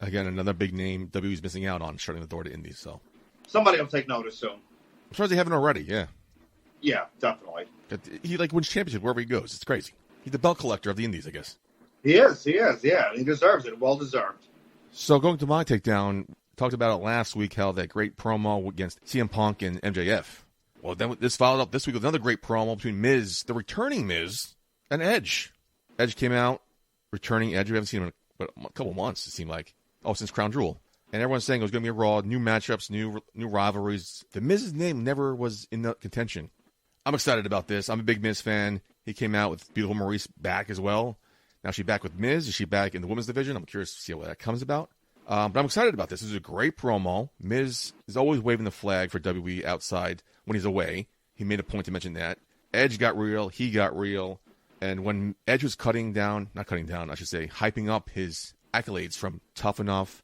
Again, another big name WWE's missing out on, shutting the door to indies. So somebody will take notice soon. I'm surprised they haven't already. Yeah. Yeah, definitely. He wins championship wherever he goes. It's crazy. He's the belt collector of the indies, I guess. He is. Yeah, he deserves it. Well deserved. So going to my takedown, talked about it last week, how that great promo against CM Punk and MJF. Well, then this followed up this week with another great promo between Miz, the returning Miz, and Edge. Edge came out, returning Edge. We haven't seen him in a couple months, it seemed like. Since Crown Jewel. And everyone's saying it was going to be a Raw, new matchups, new rivalries. The Miz's name never was in the contention. I'm excited about this. I'm a big Miz fan. He came out with beautiful Maurice back as well. Now she's back with Miz. Is she back in the women's division? I'm curious to see what that comes about. But I'm excited about this. This is a great promo. Miz is always waving the flag for WWE outside when he's away. He made a point to mention that. Edge got real. He got real. And when Edge was hyping up his accolades from Tough Enough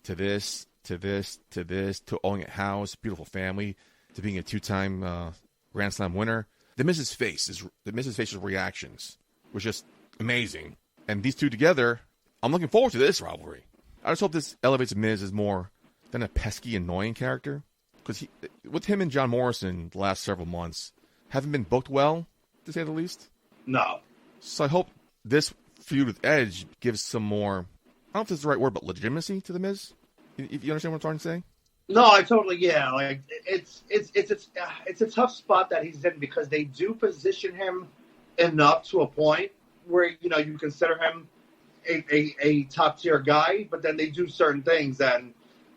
to this, to owning a house, beautiful family, to being a two-time Grand Slam winner. The Miz's face's reactions was just amazing. And these two together, I'm looking forward to this rivalry. I just hope this elevates Miz as more than a pesky, annoying character. Because with him and John Morrison the last several months, haven't been booked well, to say the least. No. So I hope this feud with Edge gives some more, I don't know if this is the right word, but legitimacy to the Miz. If you understand what I'm trying to say? No, I totally, yeah. Like it's a tough spot that he's in because they do position him enough to a point where you consider him a top tier guy, but then they do certain things and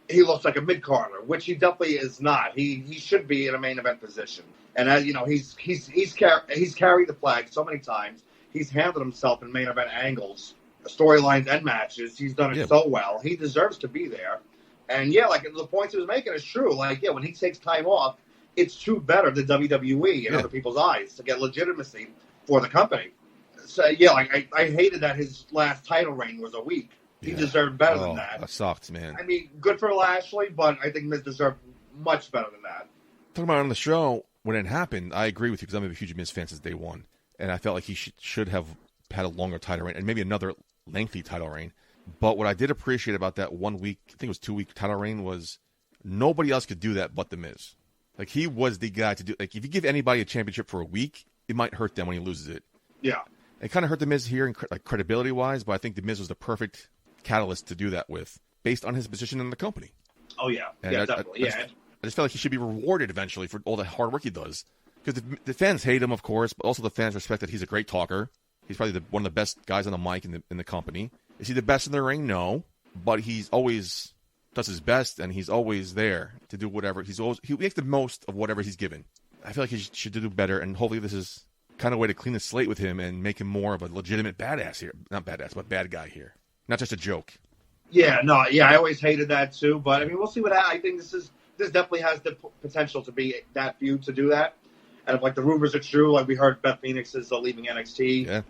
he looks like a mid carder, which he definitely is not. He should be in a main event position, and as he's carried the flag so many times. He's handled himself in main event angles, storylines, and matches. He's done it so well. He deserves to be there. And like the points he was making is true. When he takes time off, it's too better than WWE in other people's eyes to get legitimacy for the company. So I hated that his last title reign was a week. He deserved better than that. That sucked, man. I mean, good for Lashley, but I think Miz deserved much better than that. Talking about it on the show, when it happened, I agree with you because I'm a huge Miz fan since day one. And I felt like he should have had a longer title reign and maybe another lengthy title reign. But what I did appreciate about that 1 week, I think it was 2 week title reign, was nobody else could do that but The Miz. Like, he was the guy to do. Like, if you give anybody a championship for a week, it might hurt them when he loses it. Yeah. It kind of hurt The Miz here, in credibility-wise, but I think The Miz was the perfect catalyst to do that with, based on his position in the company. Oh, yeah. And Definitely. I just felt like he should be rewarded eventually for all the hard work he does. Because the fans hate him, of course, but also the fans respect that he's a great talker. He's probably one of the best guys on the mic in the company. Is he the best in the ring? No. But he's always does his best, and he's always there to do whatever. He makes the most of whatever he's given. I feel like he should do better, and hopefully this is kind of a way to clean the slate with him and make him more of a legitimate badass here. Not badass, but bad guy here. Not just a joke. Yeah, no, yeah, I always hated that too. But I mean, we'll see what happens. I think this definitely has the potential to be that feud to do that. And if the rumors are true, we heard Beth Phoenix is leaving NXT. Yeah.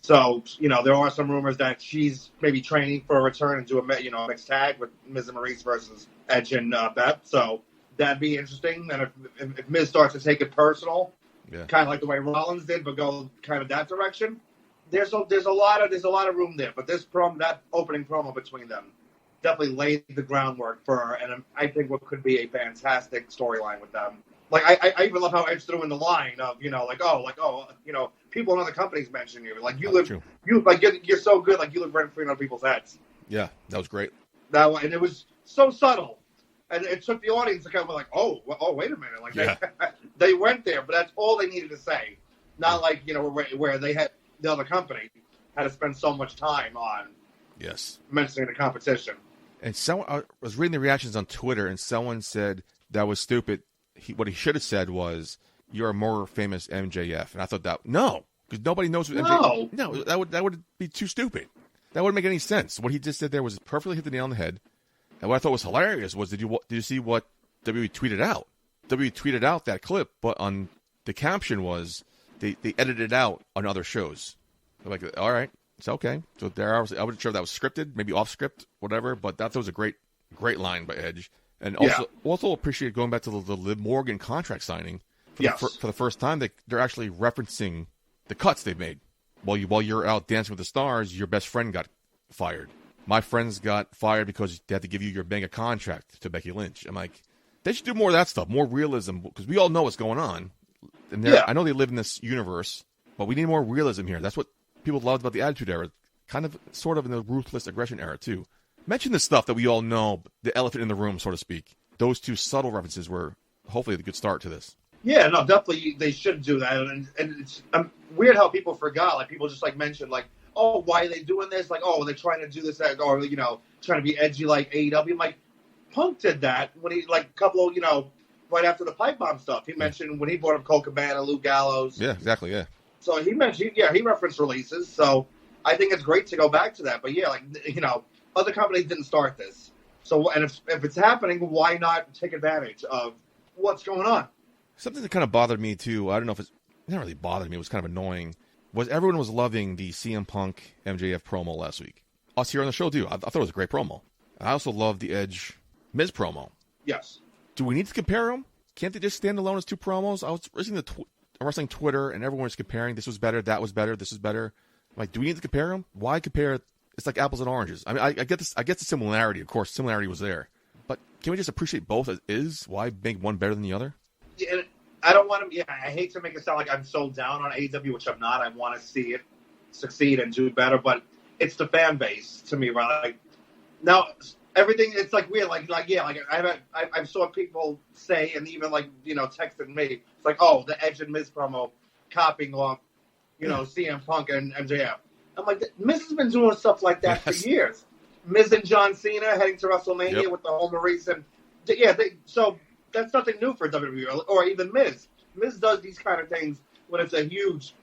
So, there are some rumors that she's maybe training for a return and do a mixed tag with Miz and Maurice versus Edge and Beth. So that'd be interesting. And if Miz starts to take it personal, kind of like the way Rollins did, but go kind of that direction, there's a lot of room there. But that opening promo between them definitely laid the groundwork for, and I think what could be a fantastic storyline with them. Like I even love how Edge threw in the line of people in other companies mention you, like you're so good, like you live rent free on people's heads. Yeah, that was great. That one, and it was so subtle, and it took the audience to kind of like, oh, wait a minute, like they went there, but that's all they needed to say. Not like where they had the other company had to spend so much time on mentioning the competition. And I was reading the reactions on Twitter, and someone said that was stupid. What he should have said was, "You're a more famous MJF," and I thought because nobody knows who MJF. No, that would be too stupid. That wouldn't make any sense. What he just said there was perfectly hit the nail on the head. And what I thought was hilarious was, did you see what WWE tweeted out? WWE tweeted out that clip, but on the caption was they edited it out on other shows. They're like, all right, it's okay. So I wasn't sure if that was scripted, maybe off script, whatever. But that was a great line by Edge. And also appreciate going back to the Liv Morgan contract signing. For the first time, they're actually referencing the cuts they've made. While you're out dancing with the stars, your best friend got fired. My friends got fired because they had to give you your mega contract to Becky Lynch. I'm like, they should do more of that stuff, more realism, because we all know what's going on. And I know they live in this universe, but we need more realism here. That's what people loved about the Attitude Era, sort of in the Ruthless Aggression Era, too. Mention the stuff that we all know, the elephant in the room, so to speak. Those two subtle references were hopefully a good start to this. Yeah, no, definitely they should do that. And it's weird how people forgot. Like, people just, mentioned, oh, why are they doing this? Like, oh, they're trying to do this, or, trying to be edgy like AEW. I'm like, Punk did that when he, right after the pipe bomb stuff. He mentioned when he brought up Cole Cabana, Luke Gallows. Yeah, exactly, yeah. So he mentioned, he referenced releases. So I think it's great to go back to that. But, other companies didn't start this. So, and if it's happening, why not take advantage of what's going on? Something that kind of bothered me, too, I don't know if it didn't really bother me, it was kind of annoying, was everyone was loving the CM Punk MJF promo last week. Us here on the show, too. I thought it was a great promo. I also loved the Edge Miz promo. Yes. Do we need to compare them? Can't they just stand alone as two promos? I was listening to wrestling Twitter, and everyone was comparing, this was better, that was better, this is better. I'm like, do we need to compare them? Why compare? It's like apples and oranges. I mean, I get this. I get the similarity. Of course, similarity was there. But can we just appreciate both as is? Why make one better than the other? Yeah, I don't want to. Yeah, I hate to make it sound like I'm so down on AEW, which I'm not. I want to see it succeed and do better, but it's the fan base to me, right? Like, now everything, it's weird. I saw people say, and even texted me. It's like, oh, the Edge and Miz promo copying off, CM Punk and MJF. I'm like, Miz has been doing stuff like that for years. Miz and John Cena heading to WrestleMania with the whole Maurice, and so that's nothing new for WWE or even Miz. Miz does these kind of things when it's a huge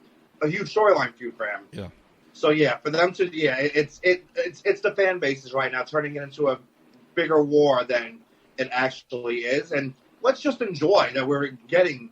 storyline feud for him. Yeah. So for them to it's the fan bases right now turning it into a bigger war than it actually is, and let's just enjoy that we're getting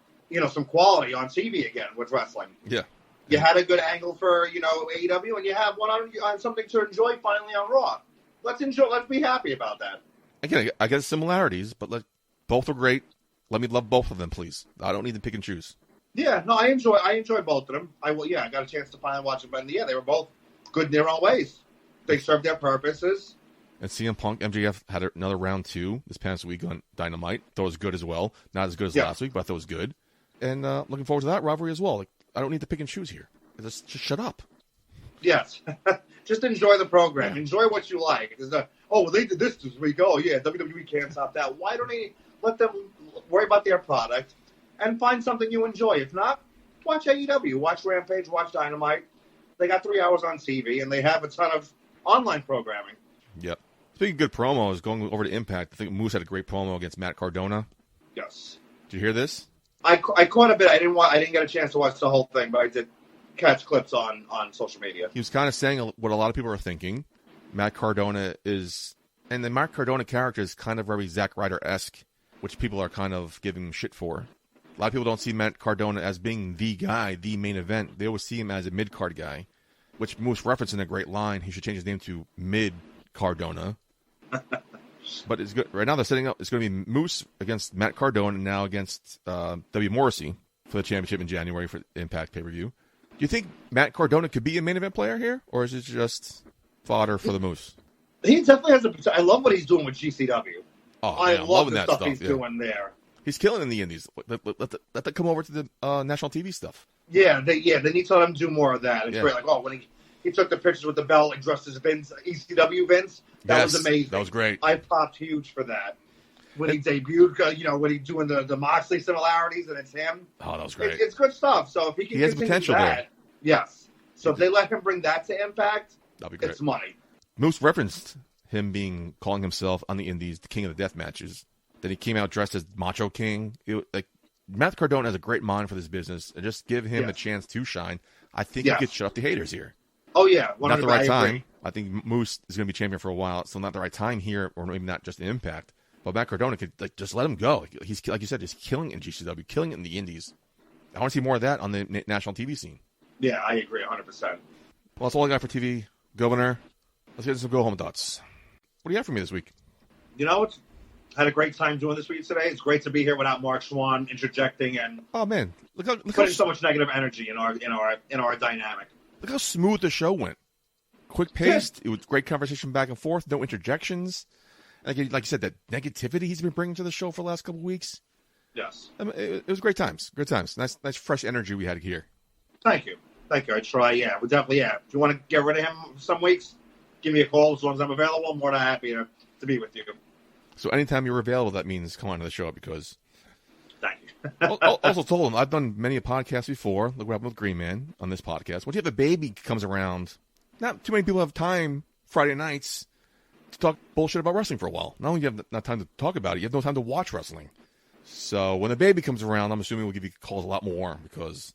some quality on TV again with wrestling. Yeah. You had a good angle for, AEW, and you have one on something to enjoy finally on Raw. Let's enjoy. Let's be happy about that. Again, I get similarities, but both are great. Let me love both of them, please. I don't need to pick and choose. Yeah, no, I enjoy both of them. I got a chance to finally watch them, but they were both good in their own ways. They served their purposes. And CM Punk, MJF had another round 2 this past week on Dynamite. Thought it was good as well. Not as good as last week, but I thought it was good. And looking forward to that rivalry as well. I don't need to pick and choose here. Just shut up. Yes. Just enjoy the program. Yeah. Enjoy what you like. They did this week. Oh, yeah, WWE can't stop that. Why don't they let them worry about their product and find something you enjoy? If not, watch AEW. Watch Rampage. Watch Dynamite. They got 3 hours on TV, and they have a ton of online programming. Yep. Speaking of good promos, going over to Impact, I think Moose had a great promo against Matt Cardona. Yes. Did you hear this? I caught a bit. I didn't get a chance to watch the whole thing, but I did catch clips on social media. He was kind of saying what a lot of people are thinking. Matt Cardona is, and the Matt Cardona character is kind of very Zack Ryder-esque, which people are kind of giving him shit for. A lot of people don't see Matt Cardona as being the guy, the main event. They always see him as a mid-card guy, which Moose referenced in a great line. He should change his name to Mid-Cardona. But it's good. Right now they're setting up, it's going to be Moose against Matt Cardona and now against W. Morrissey for the championship in January for Impact pay-per-view. Do you think Matt Cardona could be a main event player here, or is it just fodder for the Moose? He definitely has a potential. I love what he's doing with GCW. Oh, I man, love the that stuff he's doing there. He's killing in the indies. Let that come over to the national TV stuff. Yeah, they need to let him do more of that. It's Yeah. great. Like, when he took the pictures with the belt and dressed as Vince, ECW Vince, that was amazing. That was great. I popped huge for that. When he debuted, when he's doing the Moxley similarities, and it's him. Oh, that was great. It's good stuff. So if he can He has continue potential that, there. yes. So if they let him bring that to Impact, That'd be great. it's money. Moose referenced him calling himself on the indies the king of the death matches. Then he came out dressed as Macho King. Matt Cardona has a great mind for this business, and just give him a chance to shine. I think he could shut up the haters here. Oh yeah, not the right time. I think Moose is going to be champion for a while, so not the right time here, or maybe not just in Impact. But Matt Cardona could just let him go. He's, like you said, just killing it in GCW, killing it in the indies. I want to see more of that on the national TV scene. Yeah, I agree 100%. Well, that's all I got for TV. Governor, let's get some go-home thoughts. What do you have for me this week? Had a great time doing this with you today. It's great to be here without Mark Schwann interjecting and putting so much negative energy in our dynamic. Look how smooth the show went. Quick paced. It was great conversation back and forth. No interjections. Like you said, that negativity he's been bringing to the show for the last couple of weeks. Yes, it was great times. Good times. Nice fresh energy we had here. Thank you. I try. Yeah, we definitely. Yeah, if you want to get rid of him some weeks, give me a call. As long as I'm available, I'm more than happy to be with you. So anytime you're available, that means come on to the show because. Thank you. Also told him I've done many a podcast before. Look what happened with Green Man on this podcast. Once you have a baby comes around, not too many people have time Friday nights to talk bullshit about wrestling for a while. Not only do you have not time to talk about it, you have no time to watch wrestling. So when the baby comes around, I'm assuming we'll give you calls a lot more because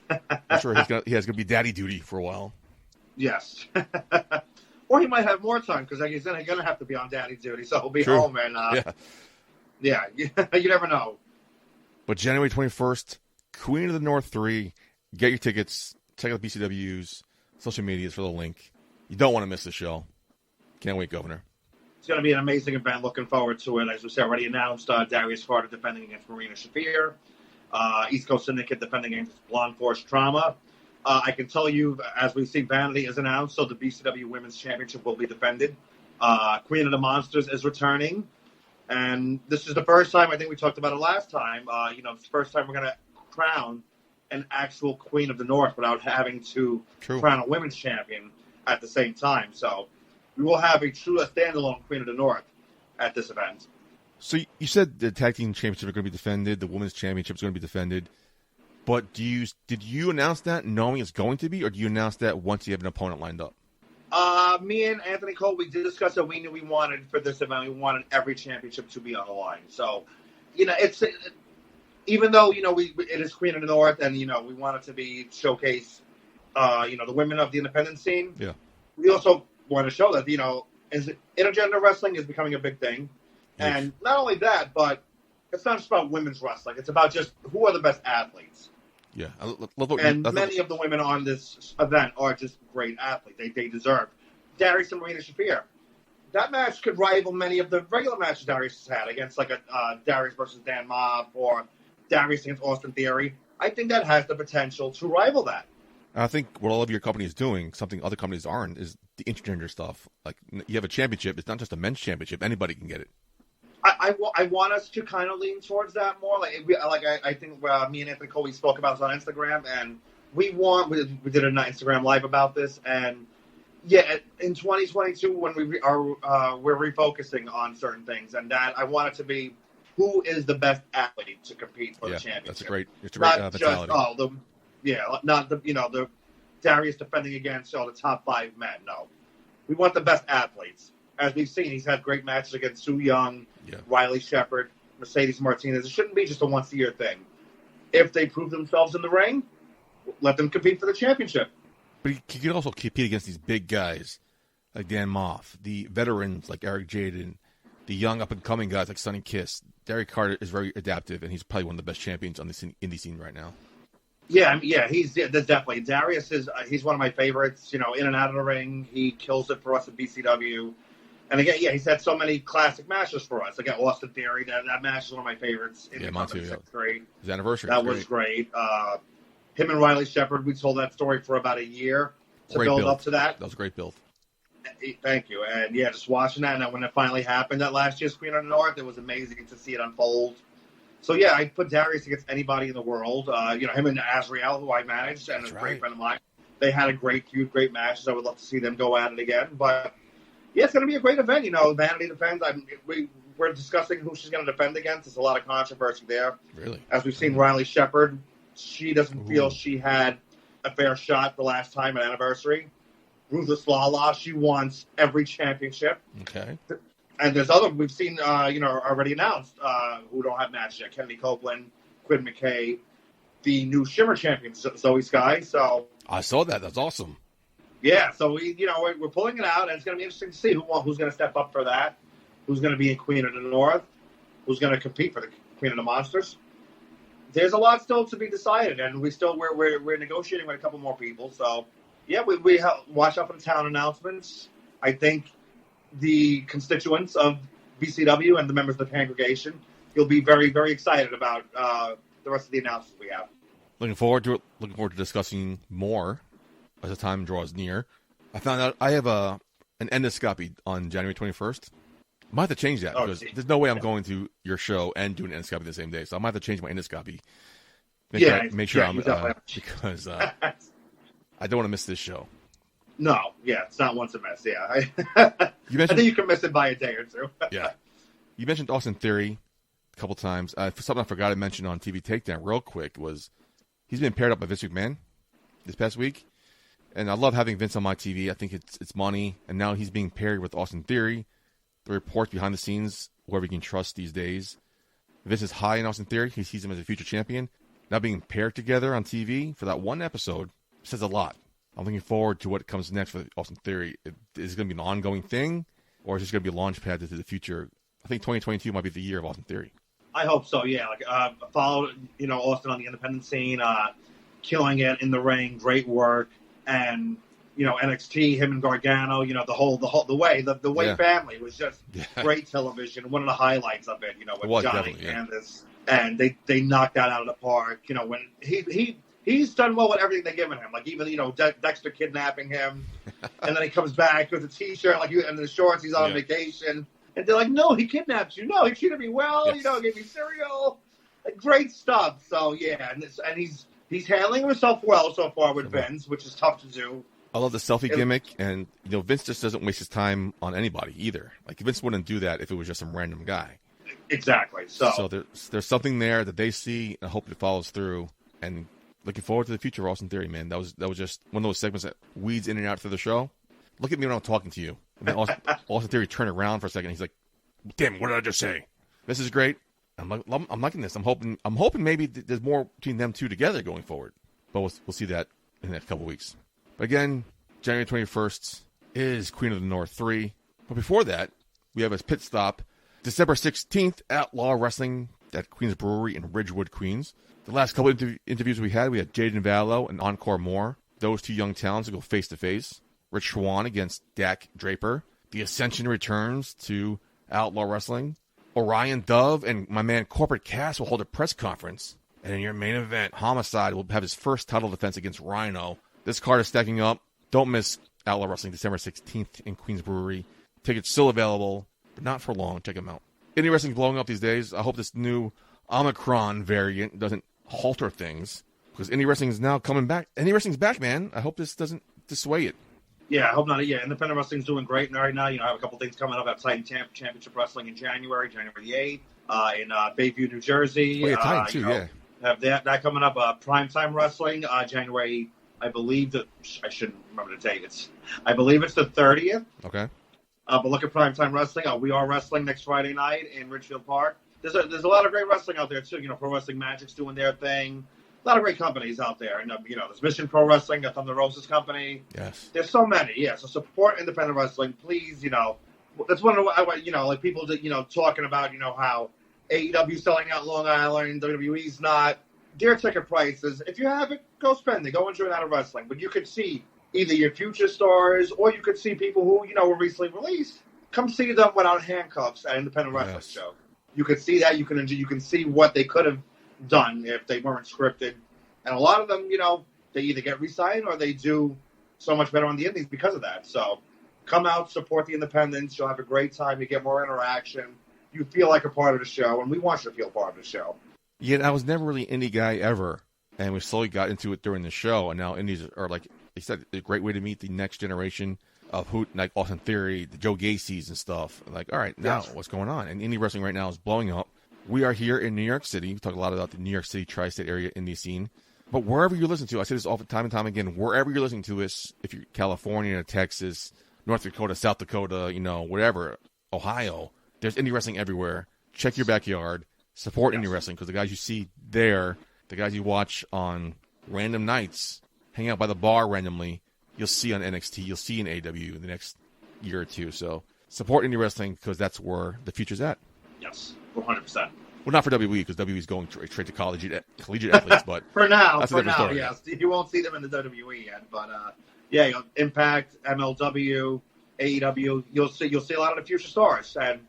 I'm sure he has going to be daddy duty for a while. Yes. Or he might have more time because he's going to have to be on daddy duty, so he'll be home and yeah, you never know. But January 21st, Queen of the North 3. Get your tickets. Check out BCW's social medias for the link. You don't want to miss the show. Can't wait, Governor. It's going to be an amazing event. Looking forward to it. As we said, already announced Darius Carter defending against Marina Shafir. East Coast Syndicate defending against Blonde Force Trauma. I can tell you, as we see, Vanity is announced, so the BCW Women's Championship will be defended. Queen of the Monsters is returning. And this is the first time, I think we talked about it last time, it's the first time we're going to crown an actual Queen of the North without having to crown a women's champion at the same time. So we will have a true standalone Queen of the North at this event. So you said the tag team championship are going to be defended, the women's championship is going to be defended. But did you announce that knowing it's going to be, or do you announce that once you have an opponent lined up? Me and Anthony Cole, we did discuss that we knew we wanted for this event, we wanted every championship to be on the line. So, it's even though, it is Queen of the North and, we want it to be showcase, the women of the independent scene. Yeah. We also want to show that, intergender wrestling is becoming a big thing. Yes. And not only that, but it's not just about women's wrestling. It's about just who are the best athletes. Yeah. Many of the women on this event are just great athletes. They deserve. Darius and Marina Shafir. That match could rival many of the regular matches Darius has had against like a Darius versus Dan Mobb or Darius against Austin Theory. I think that has the potential to rival that. I think what all of your company is doing, something other companies aren't, is the intergender stuff. Like, you have a championship. It's not just a men's championship. Anybody can get it. I want us to kind of lean towards that more. I think me and Anthony Cole, we spoke about this on Instagram, and we did an Instagram live about this. And yeah, in 2022, when we're refocusing on certain things, and that I want it to be who is the best athlete to compete for the championship. It's a great not mentality. Not the Darius defending against the top 5 men. No, we want the best athletes. As we've seen, he's had great matches against Sue Young, Riley Shepard, Mercedes Martinez. It shouldn't be just a once-a-year thing. If they prove themselves in the ring, let them compete for the championship. But he can also compete against these big guys like Dan Moff, the veterans like Eric Jaden, the young up-and-coming guys like Sonny Kiss. Derek Carter is very adaptive, and he's probably one of the best champions on the indie scene right now. Yeah, he's definitely. Darius he's one of my favorites. In and out of the ring, he kills it for us at BCW. And again, he's had so many classic matches for us. Again, Austin Theory, that match is one of my favorites. Mine too. Grade. His anniversary. That was great. Him and Riley Shepard, we told that story for about a year to build up to that. That was a great build. Thank you. And yeah, just watching that, and when it finally happened at last year's Queen of the North, it was amazing to see it unfold. So yeah, I put Darius against anybody in the world. Him and Azrael, who I managed, and a great friend of mine. They had a great feud, great matches. I would love to see them go at it again. But yeah, it's going to be a great event. Vanity defends. We're discussing who she's going to defend against. There's a lot of controversy there. Really? As we've seen Riley Shepard, she doesn't feel she had a fair shot the last time at Anniversary. Ruthless Lala, she wants every championship. Okay. And there's other we've seen, already announced who don't have matches yet. Kennedy Copeland, Quinn McKay, the new Shimmer champion, Zoe Sky. So I saw that. That's awesome. Yeah, so we're pulling it out, and it's going to be interesting to see who's going to step up for that, who's going to be in Queen of the North, who's going to compete for the Queen of the Monsters. There's a lot still to be decided, and we're negotiating with a couple more people. So yeah, we watch out for the town announcements. I think the constituents of BCW and the members of the congregation, you'll be very, very excited about the rest of the announcements we have. Looking forward to discussing more as the time draws near. I found out I have an endoscopy on January 21st. I might have to change that because there's no way I'm going to your show and doing an endoscopy the same day. So I might have to change my endoscopy. Make sure I'm because I don't want to miss this show. No, yeah, it's not once a miss. Yeah, I think you can miss it by a day or two. Yeah, you mentioned Austin Theory a couple times. Something I forgot to mention on TV Takedown real quick was he's been paired up by Vince McMahon this past week. And I love having Vince on my TV. I think it's money. And now he's being paired with Austin Theory. The reports behind the scenes, whoever you can trust these days. Vince is high in Austin Theory. He sees him as a future champion. Now being paired together on TV for that one episode says a lot. I'm looking forward to what comes next for Austin Theory. Is it going to be an ongoing thing? Or is this going to be a launch pad into the future? I think 2022 might be the year of Austin Theory. I hope so, yeah. Followed, Austin on the independent scene, killing it in the ring, great work. And NXT, him and Gargano, the way family was just great television. One of the highlights of it, with Johnny Candice, and they knocked that out of the park. When he's done well with everything they've given him, like even Dexter kidnapping him, and then he comes back with a T-shirt and the shorts. He's on vacation, and they're like, "No, he kidnapped you. No, he treated me well. Gave me cereal, great stuff." So yeah, and he's handling himself well so far with Vince, which is tough to do. I love the selfie gimmick, and Vince just doesn't waste his time on anybody either. Like Vince wouldn't do that if it was just some random guy. Exactly. So there's something there that they see, and I hope it follows through. And looking forward to the future of Austin Theory, man. That was just one of those segments that weeds in and out through the show. Look at me when I'm talking to you. And then Austin Theory turned around for a second. He's like, "Damn, what did I just say?" This is great. I'm liking this. I'm hoping maybe there's more between them two together going forward. But we'll see that in the next couple weeks. But again, January 21st is Queen of the North 3. But before that, we have a pit stop. December 16th, Outlaw Wrestling at Queens Brewery in Ridgewood, Queens. The last couple of interviews we had Jaden Vallow and Encore Moore. Those two young talents will go face-to-face. Rich Swann against Dak Draper. The Ascension returns to Outlaw Wrestling. Orion Dove and my man Corporate Cass will hold a press conference. And in your main event, Homicide will have his first title defense against Rhino. This card is stacking up. Don't miss Outlaw Wrestling December 16th in Queens Brewery. Tickets still available, but not for long. Check them out. Indie Wrestling's blowing up these days. I hope this new Omicron variant doesn't halter things, because Indie Wrestling is now coming back. Indie Wrestling's back, man. I hope this doesn't dissuade it. Yeah, I hope not. Yeah, Independent Wrestling's doing great right now. I have a couple things coming up at Titan Championship Wrestling in January the 8th, in Bayview, New Jersey. Oh, yeah, Titan too, yeah. Have that coming up. Primetime Wrestling, January, I believe I shouldn't remember the date. I believe it's the 30th. Okay. But look at Primetime Wrestling. We Are Wrestling next Friday night in Ridgefield Park. There's a lot of great wrestling out there too. Pro Wrestling Magic's doing their thing. A lot of great companies out there, and there's Mission Pro Wrestling, the Thunder Rosa's company. Yes. There's so many. Yeah. So support independent wrestling, please. That's one of the like people that talking about how AEW's selling out Long Island, WWE's not. Dear ticket prices. If you have it, go spend it. Go enjoy that wrestling. But you could see either your future stars or you could see people who were recently released. Come see them without handcuffs at an independent wrestling show. You could see that. You can see what they could have done if they weren't scripted. And a lot of them, they either get re-signed or they do so much better on the indies because of that. So come out, support the independents. You'll have a great time. You get more interaction. You feel like a part of the show, and we want you to feel part of the show. Yeah, I was never really an indie guy ever, and we slowly got into it during the show, and now indies are, like they said, a great way to meet the next generation of who, like Austin Theory, the Joe Gacy's and stuff. Like, all right, now what's going on? And indie wrestling right now is blowing up. We are here in New York City. We talk a lot about the New York City tri-state area indie scene. But wherever you listen to, I say this all the time and time again, wherever you're listening to us, if you're California, Texas, North Dakota, South Dakota, whatever, Ohio, there's indie wrestling everywhere. Check your backyard. Support indie wrestling, because the guys you see there, the guys you watch on random nights, hang out by the bar randomly, you'll see on NXT, you'll see in AEW in the next year or two. So support indie wrestling, because that's where the future's at. Yes, 100%. Well, not for WWE, because WWE is going straight to collegiate athletes, but for now, story. Yes. You won't see them in the WWE yet, but Impact, MLW, AEW, you'll see a lot of the future stars, and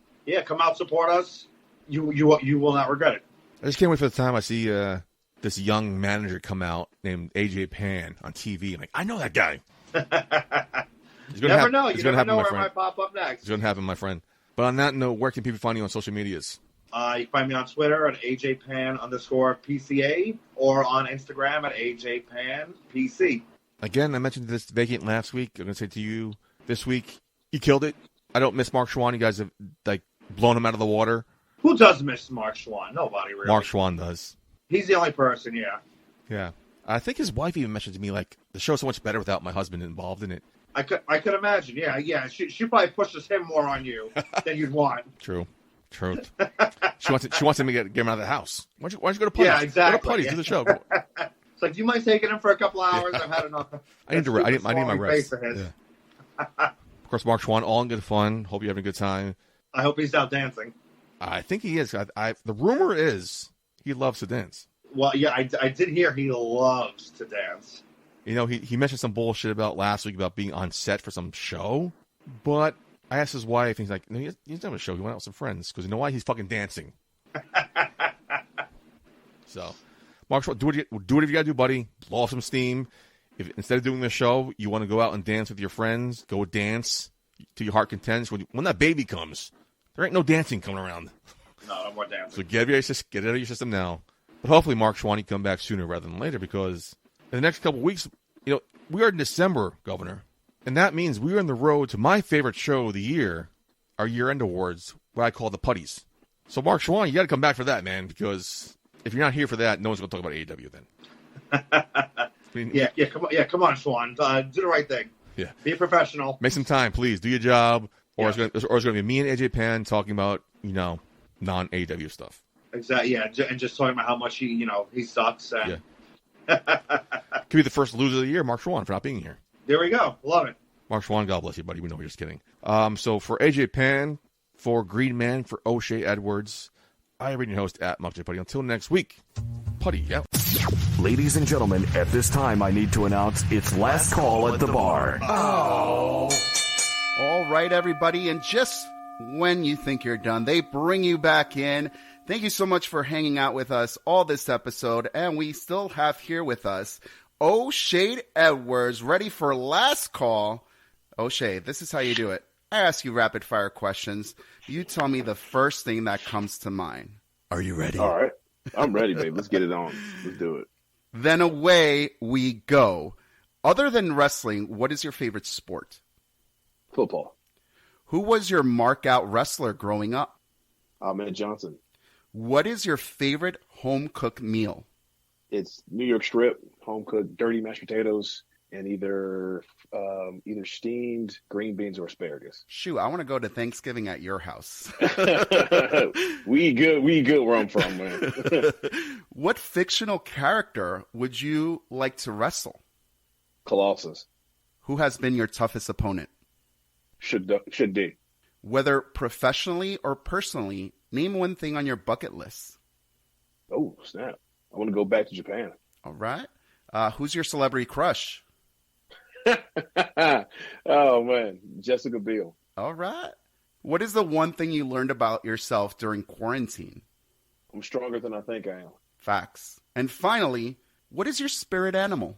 come out, support us. You will not regret it. I just can't wait for the time I see this young manager come out named AJ Pan on TV. I'm like, I know that guy. You never know. You never know where it might pop up next. It's going to happen, my friend. But on that note, where can people find you on social medias? You can find me on Twitter at AJPan_PCA or on Instagram at AJPanPC. Again, I mentioned this vacant last week. I'm going to say to you this week, you killed it. I don't miss Mark Schwann. You guys have blown him out of the water. Who does miss Mark Schwann? Nobody really. Mark Schwann does. He's the only person, yeah. Yeah. I think his wife even mentioned to me, the show's so much better without my husband involved in it. I could imagine, yeah. She probably pushes him more on you than you'd want. True. Truth. She wants him to get him out of the house. Why don't you go to Putty? Yeah, exactly. Go to Putty, do the show. It's like, do you mind taking him for a couple hours? I've had enough. I need my rest. Yeah. Of course, Mark Schwann, all in good fun. Hope you're having a good time. I hope he's out dancing. I think he is. The rumor is he loves to dance. Well, yeah, I did hear he loves to dance. He mentioned some bullshit about last week about being on set for some show, but I asked his wife, and he's like, no, he doesn't have a show. He went out with some friends, because you know why? He's fucking dancing. So, Mark, do what you got to do, buddy. Blow off some steam. If instead of doing the show, you want to go out and dance with your friends, go dance to your heart contents. When that baby comes, there ain't no dancing coming around. No more dancing. So get it out of your system now. But hopefully Mark Schwann come back sooner rather than later, because in the next couple of weeks, we are in December, Governor. And that means we are on the road to my favorite show of the year, our year-end awards, what I call the Putties. So, Mark Schwann, you got to come back for that, man, because if you're not here for that, no one's going to talk about AEW then. Come on, Schwann. Do the right thing. Yeah. Be a professional. Make some time, please. Do your job. Or it's going to be me and AJ Pan talking about, non-AEW stuff. Exactly, yeah. And just talking about how much he sucks. And... Yeah. Could be the first loser of the year, Mark Schwann, for not being here. There we go. Love it. Mark Schwann, God bless you, buddy. We know we're just kidding. So for AJ Pan, for Green Man, for O'Shea Edwards, I am your host at Mark J. Putty. Until next week, Putty out. Ladies and gentlemen, at this time I need to announce it's last call at the bar. Oh. All right, everybody. And just when you think you're done, they bring you back in. Thank you so much for hanging out with us all this episode. And we still have here with us O'Shea Edwards, ready for last call. O'Shea, this is how you do it. I ask you rapid fire questions. You tell me the first thing that comes to mind. Are you ready? All right. I'm ready, babe. Let's get it on. Let's do it. Then away we go. Other than wrestling, what is your favorite sport? Football. Who was your mark-out wrestler growing up? Matt Johnson. What is your favorite home-cooked meal? It's New York strip, home-cooked, dirty mashed potatoes, and either steamed green beans or asparagus. Shoot, I want to go to Thanksgiving at your house. We good where I'm from, man. What fictional character would you like to wrestle? Colossus. Who has been your toughest opponent? Should be. Whether professionally or personally, name one thing on your bucket list. Oh, snap. I want to go back to Japan. All right. Who's your celebrity crush? Oh, man. Jessica Biel. All right. What is the one thing you learned about yourself during quarantine? I'm stronger than I think I am. Facts. And finally, what is your spirit animal?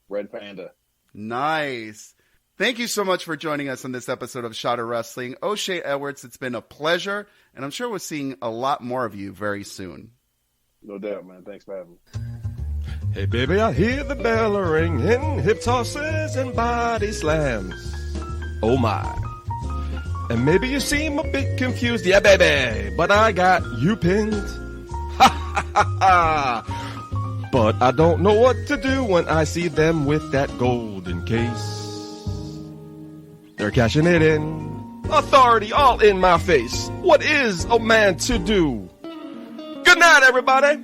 Red panda. Nice. Thank you so much for joining us on this episode of Shot of Wrestling. O'Shea Edwards, it's been a pleasure, and I'm sure we're seeing a lot more of you very soon. No doubt, man. Thanks for having me. Hey, baby, I hear the bell ringing, hip tosses and body slams. Oh, my. And maybe you seem a bit confused. Yeah, baby, but I got you pinned. Ha, ha, ha, ha. But I don't know what to do when I see them with that golden case. They're cashing it in. Authority all in my face. What is a man to do? Good night, everybody.